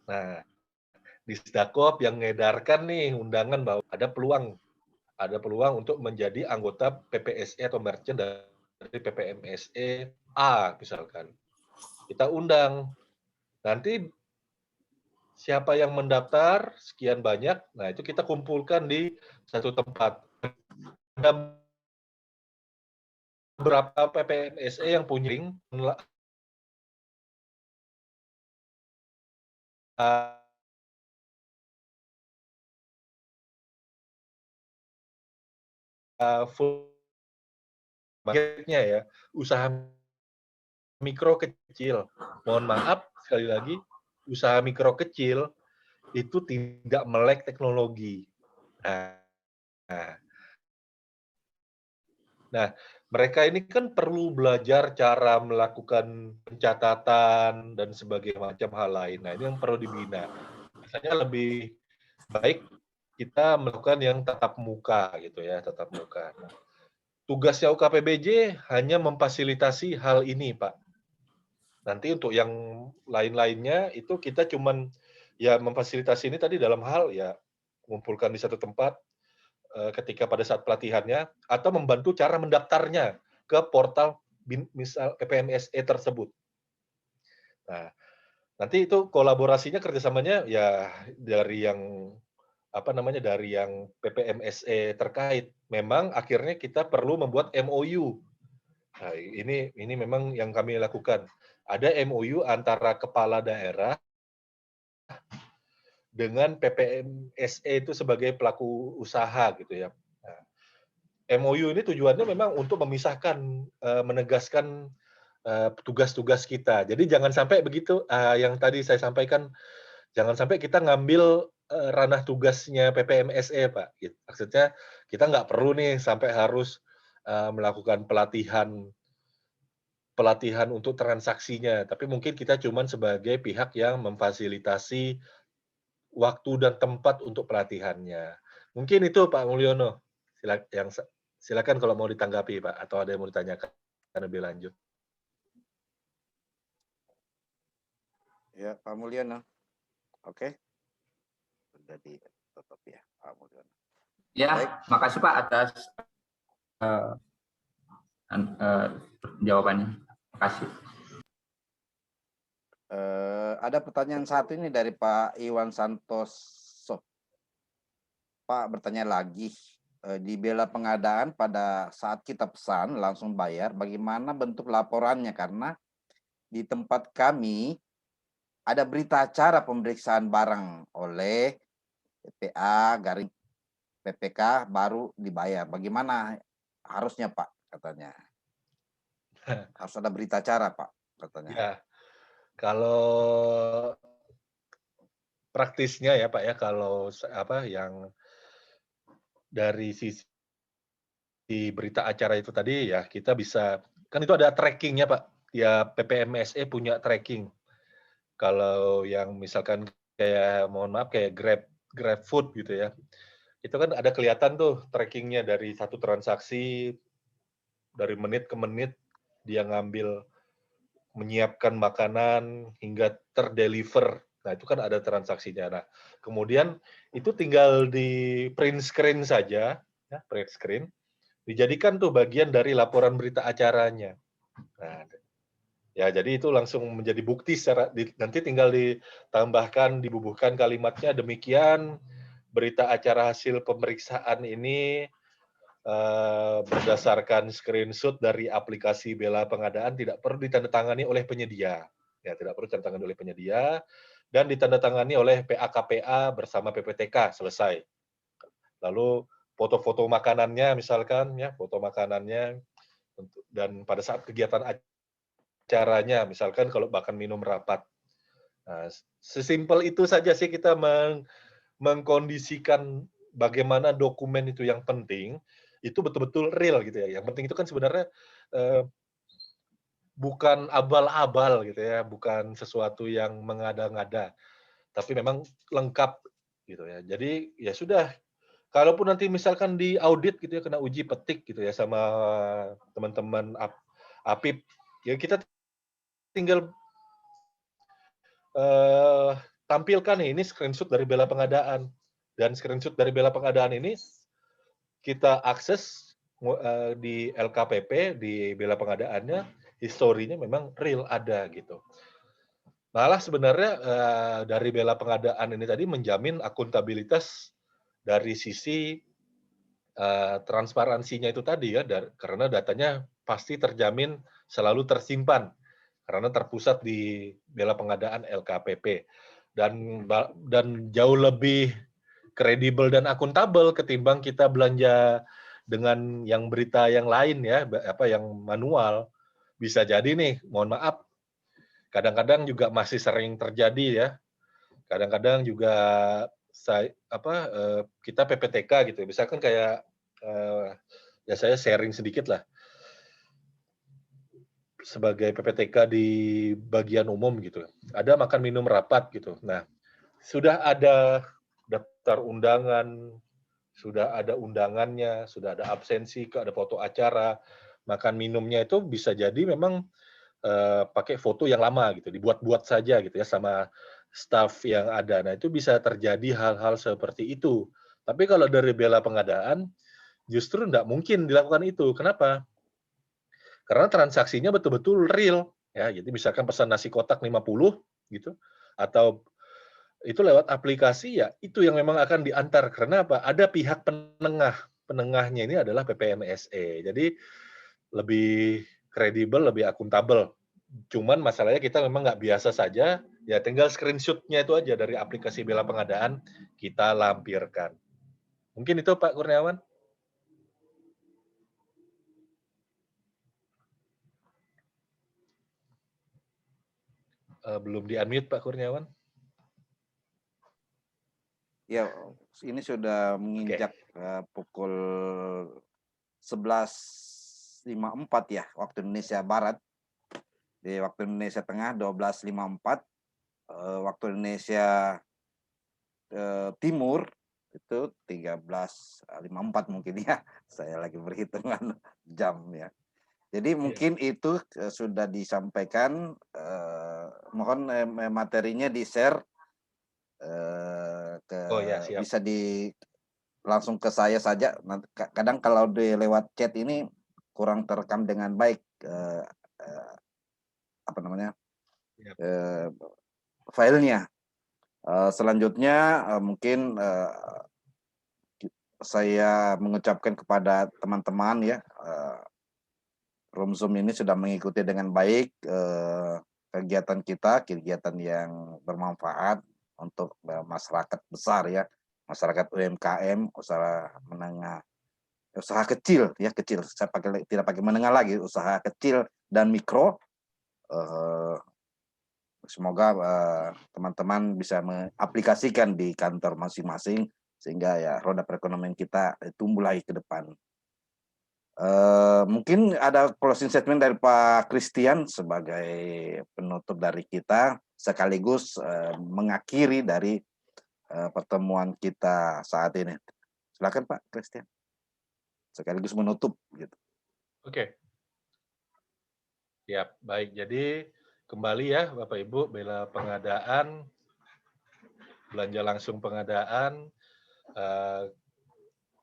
Nah, di Sdakop yang mengedarkan nih undangan bahwa ada peluang untuk menjadi anggota PPSE atau merchant dari PPMSE A misalkan. Kita undang. Nanti siapa yang mendaftar sekian banyak, nah itu kita kumpulkan di satu tempat. Ada beberapa PPMSE yang punya link full marketnya ya, usaha mikro kecil. Mohon maaf sekali lagi, usaha mikro kecil itu tidak melek teknologi. Nah, mereka ini kan perlu belajar cara melakukan pencatatan dan sebagainya macam hal lain. Nah, ini yang perlu dibina. Misalnya lebih baik kita melakukan yang tatap muka gitu ya, tatap muka. Nah, tugasnya UKPBJ hanya memfasilitasi hal ini, Pak. Nanti untuk yang lain-lainnya itu kita cuman ya memfasilitasi ini tadi dalam hal ya mengumpulkan di satu tempat ketika pada saat pelatihannya atau membantu cara mendaftarnya ke portal misal PPMSE tersebut. Nah, nanti itu kolaborasinya kerjasamanya ya dari yang dari yang PPMSE terkait. Memang akhirnya kita perlu membuat MOU. Nah, ini memang yang kami lakukan. Ada MOU antara kepala daerah dengan PPMSE itu sebagai pelaku usaha gitu ya. Nah, MOU ini tujuannya memang untuk memisahkan, menegaskan tugas-tugas kita. Jadi jangan sampai begitu, yang tadi saya sampaikan, jangan sampai kita ngambil ranah tugasnya PPMSE, Pak. Maksudnya kita nggak perlu nih sampai harus melakukan pelatihan untuk transaksinya, tapi mungkin kita cuman sebagai pihak yang memfasilitasi waktu dan tempat untuk pelatihannya. Mungkin itu Pak Mulyono, silakan kalau mau ditanggapi Pak, atau ada yang mau ditanyakan lebih lanjut. Ya, Pak Mulyono. Oke. Sudah ditutup ya, Pak Mulyono. Ya, Baik. makasih Pak atas jawabannya. Makasih. Ada pertanyaan satu ini dari Pak Iwan Santoso. Pak bertanya lagi, di bela pengadaan pada saat kita pesan langsung bayar, bagaimana bentuk laporannya? Karena di tempat kami ada berita acara pemeriksaan barang oleh PPA garing PPK baru dibayar. Bagaimana harusnya Pak katanya? Harus ada berita acara Pak katanya. Ya, kalau praktisnya ya Pak ya, kalau yang dari sisi berita acara itu tadi ya kita bisa, kan itu ada trackingnya Pak. Ya PPMSE punya tracking. Kalau yang misalkan kayak mohon maaf kayak GrabFood gitu ya, itu kan ada kelihatan tuh trackingnya dari satu transaksi, dari menit ke menit dia menyiapkan makanan hingga terdeliver. Nah itu kan ada transaksinya. Nah kemudian itu tinggal di print screen saja, ya, print screen, dijadikan tuh bagian dari laporan berita acaranya. Nah, ya, jadi itu langsung menjadi bukti nanti tinggal ditambahkan, dibubuhkan kalimatnya demikian, berita acara hasil pemeriksaan ini berdasarkan screenshot dari aplikasi bela pengadaan tidak perlu ditandatangani oleh penyedia. Ya, tidak perlu ditandatangani oleh penyedia dan ditandatangani oleh PA-KPA bersama PPTK, selesai. Lalu foto-foto makanannya misalkan ya, foto makanannya, dan pada saat kegiatan caranya, misalkan kalau makan minum rapat. Nah, sesimpel itu saja sih kita mengkondisikan bagaimana dokumen itu yang penting, itu betul-betul real gitu ya. Yang penting itu kan sebenarnya bukan abal-abal gitu ya, bukan sesuatu yang mengada-ngada, tapi memang lengkap gitu ya. Jadi ya sudah, kalaupun nanti misalkan di audit gitu ya, kena uji petik gitu ya sama teman-teman APIP, ya kita tinggal tampilkan nih, ini screenshot dari bela pengadaan. Dan screenshot dari bela pengadaan ini kita akses di LKPP, di bela pengadaannya, historinya memang real ada gitu. Malah sebenarnya dari bela pengadaan ini tadi menjamin akuntabilitas dari sisi transparansinya itu tadi ya, karena datanya pasti terjamin selalu tersimpan karena terpusat di bela pengadaan LKPP dan jauh lebih kredibel dan akuntabel ketimbang kita belanja dengan yang berita yang lain ya, yang manual. Bisa jadi nih, mohon maaf, kadang-kadang juga masih sering terjadi ya. Kadang-kadang juga kita PPTK gitu, misalkan kayak ya saya sharing sedikit lah sebagai PPTK di bagian umum gitu. Ada makan minum rapat gitu. Nah, sudah ada daftar undangan, sudah ada undangannya, sudah ada absensi, ada foto acara, makan minumnya itu bisa jadi memang pakai foto yang lama gitu, dibuat-buat saja gitu ya sama staff yang ada. Nah, itu bisa terjadi hal-hal seperti itu. Tapi kalau dari bela pengadaan, justru tidak mungkin dilakukan itu. Kenapa? Karena transaksinya betul-betul real. Ya, jadi misalkan pesan nasi kotak 50 gitu, atau itu lewat aplikasi, ya itu yang memang akan diantar. Karena apa? Ada pihak penengah. Penengahnya ini adalah PPMSE. Jadi lebih kredibel, lebih akuntabel. Cuman masalahnya kita memang nggak biasa saja, ya tinggal screenshot-nya itu aja dari aplikasi bela pengadaan kita lampirkan. Mungkin itu Pak Kurniawan. belum di-unmute Pak Kurniawan. Ya, ini sudah menginjak pukul 11.54 ya waktu Indonesia Barat. Di waktu Indonesia Tengah 12.54, waktu Indonesia Timur itu 13.54 mungkin ya. Saya lagi berhitungan jam ya. Jadi mungkin itu sudah disampaikan. Mohon materinya di-share bisa langsung ke saya saja. Kadang kalau lewat chat ini kurang terekam dengan baik filenya. Selanjutnya mungkin saya mengucapkan kepada teman-teman ya, room Zoom ini sudah mengikuti dengan baik kegiatan kita, kegiatan yang bermanfaat untuk masyarakat besar ya, masyarakat UMKM, usaha menengah, usaha kecil ya, kecil. Saya tidak pakai menengah lagi, usaha kecil dan mikro. Semoga teman-teman bisa mengaplikasikan di kantor masing-masing sehingga ya roda perekonomian kita tumbuh lagi ke depan. Mungkin ada closing statement dari Pak Christian sebagai penutup dari kita, sekaligus mengakhiri dari pertemuan kita saat ini. Silakan Pak Christian, sekaligus menutup gitu. Oke. Ya, baik. Jadi kembali ya Bapak Ibu, bela pengadaan, belanja langsung pengadaan,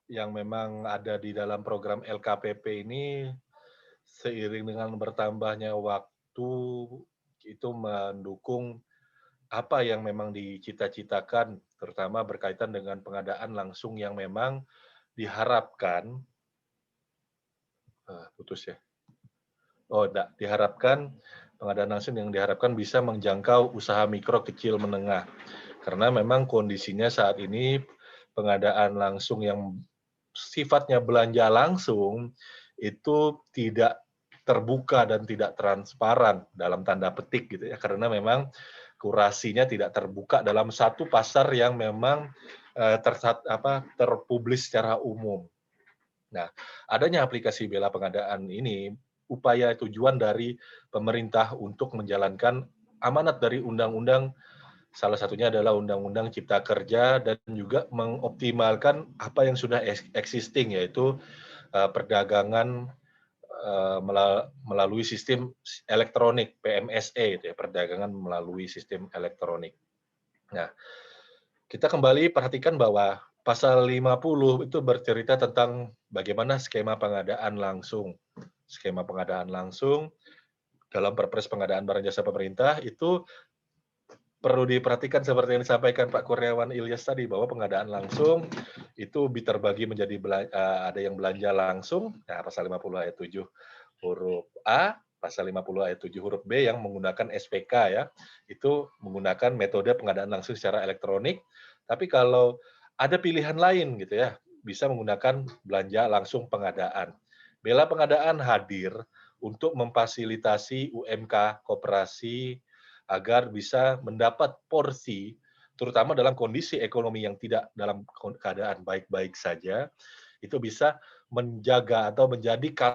yang memang ada di dalam program LKPP ini seiring dengan bertambahnya waktu itu mendukung apa yang memang dicita-citakan, terutama berkaitan dengan pengadaan langsung yang memang diharapkan diharapkan pengadaan langsung yang diharapkan bisa menjangkau usaha mikro, kecil, menengah. Karena memang kondisinya saat ini pengadaan langsung yang sifatnya belanja langsung itu tidak terbuka dan tidak transparan dalam tanda petik gitu ya, karena memang kurasinya tidak terbuka dalam satu pasar yang memang terpublis secara umum. Nah, adanya aplikasi bela pengadaan ini upaya tujuan dari pemerintah untuk menjalankan amanat dari undang-undang, salah satunya adalah Undang-Undang Cipta Kerja, dan juga mengoptimalkan apa yang sudah existing, yaitu perdagangan melalui sistem elektronik, PMSE, itu ya, perdagangan melalui sistem elektronik. Nah, kita kembali perhatikan bahwa pasal 50 itu bercerita tentang bagaimana skema pengadaan langsung. Skema pengadaan langsung dalam Perpres pengadaan barang jasa pemerintah itu perlu diperhatikan seperti yang disampaikan Pak Kurniawan Ilyas tadi, bahwa pengadaan langsung itu terbagi menjadi ada yang belanja langsung, nah, pasal 50 ayat 7 huruf A, pasal 50 ayat 7 huruf B yang menggunakan SPK ya, itu menggunakan metode pengadaan langsung secara elektronik. Tapi kalau ada pilihan lain gitu ya, bisa menggunakan belanja langsung pengadaan. Bela pengadaan hadir untuk memfasilitasi UMK koperasi agar bisa mendapat porsi, terutama dalam kondisi ekonomi yang tidak dalam keadaan baik-baik saja, itu bisa menjaga atau menjadi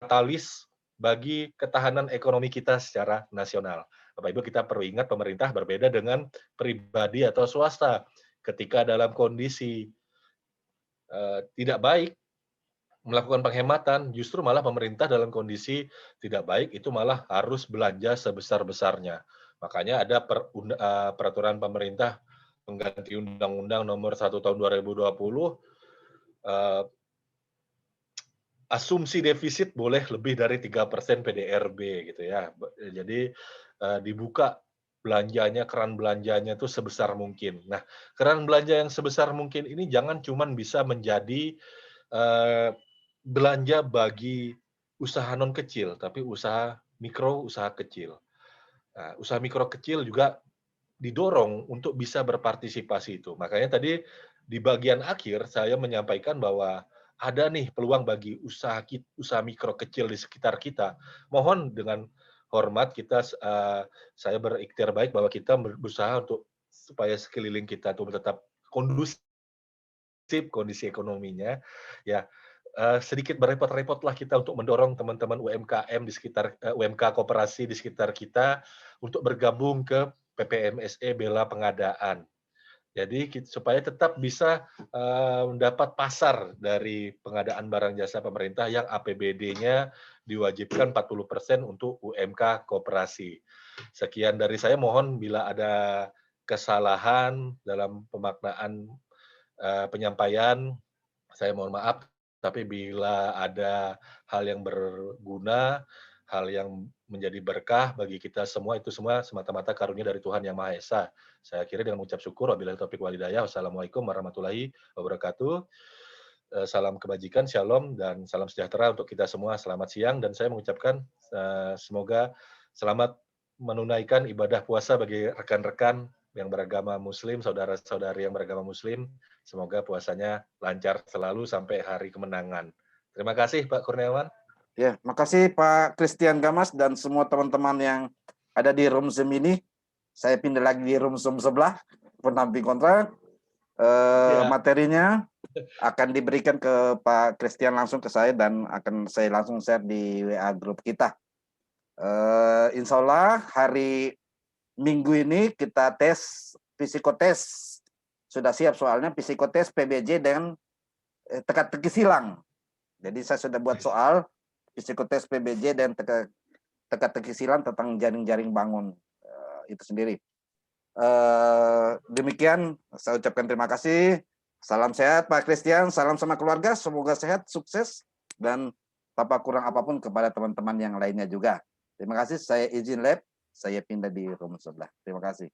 katalis bagi ketahanan ekonomi kita secara nasional. Bapak Ibu, kita perlu ingat pemerintah berbeda dengan pribadi atau swasta. Ketika dalam kondisi tidak baik, melakukan penghematan, justru malah pemerintah dalam kondisi tidak baik itu malah harus belanja sebesar-besarnya. Makanya ada peraturan pemerintah pengganti Undang-Undang Nomor 1 Tahun 2020, asumsi defisit boleh lebih dari 3% PDRB gitu ya. Jadi dibuka belanjanya, keran belanjanya itu sebesar mungkin. Nah, keran belanja yang sebesar mungkin ini jangan cuma bisa menjadi belanja bagi usaha non kecil, tapi usaha mikro, usaha kecil. Nah, usaha mikro kecil juga didorong untuk bisa berpartisipasi itu. Makanya tadi di bagian akhir saya menyampaikan bahwa ada nih peluang bagi usaha mikro kecil di sekitar kita. Mohon dengan hormat saya berikhtiar baik bahwa kita berusaha untuk supaya sekeliling kita itu tetap kondusif kondisi ekonominya, ya sedikit berrepot-repotlah kita untuk mendorong teman-teman UMKM di sekitar UMK koperasi di sekitar kita untuk bergabung ke PPMSE Bela Pengadaan. Jadi supaya tetap bisa mendapat pasar dari pengadaan barang jasa pemerintah yang APBD-nya diwajibkan 40% untuk UMK koperasi. Sekian dari saya, mohon bila ada kesalahan dalam pemaknaan penyampaian, saya mohon maaf, tapi bila ada hal yang berguna, hal yang menjadi berkah bagi kita semua, itu semua semata-mata karunia dari Tuhan Yang Maha Esa. Saya akhiri dengan mengucap syukur. Wabillahi taufiq walhidayah. Wassalamualaikum warahmatullahi wabarakatuh. Salam kebajikan, shalom, dan salam sejahtera untuk kita semua. Selamat siang, dan saya mengucapkan semoga selamat menunaikan ibadah puasa bagi rekan-rekan yang beragama Muslim, saudara-saudari yang beragama Muslim. Semoga puasanya lancar selalu sampai hari kemenangan. Terima kasih Pak Kurniawan. Ya, makasih Pak Christian Gamas dan semua teman-teman yang ada di room Zoom ini. Saya pindah lagi di room Zoom sebelah, pendamping kontrak. Materinya akan diberikan ke Pak Christian langsung ke saya dan akan saya langsung share di WA grup kita. Insya Allah hari Minggu ini kita tes psikotes. Sudah siap soalnya psikotes PBJ dengan teka-teki silang. Jadi saya sudah buat soal psikotes PBJ dan teka-teki silang tentang jaring-jaring bangun itu sendiri. Demikian saya ucapkan terima kasih. Salam sehat Pak Christian, salam sama keluarga, semoga sehat, sukses, dan tanpa kurang apapun kepada teman-teman yang lainnya juga. Terima kasih, saya izin lab, saya pindah di room sebelah. Terima kasih.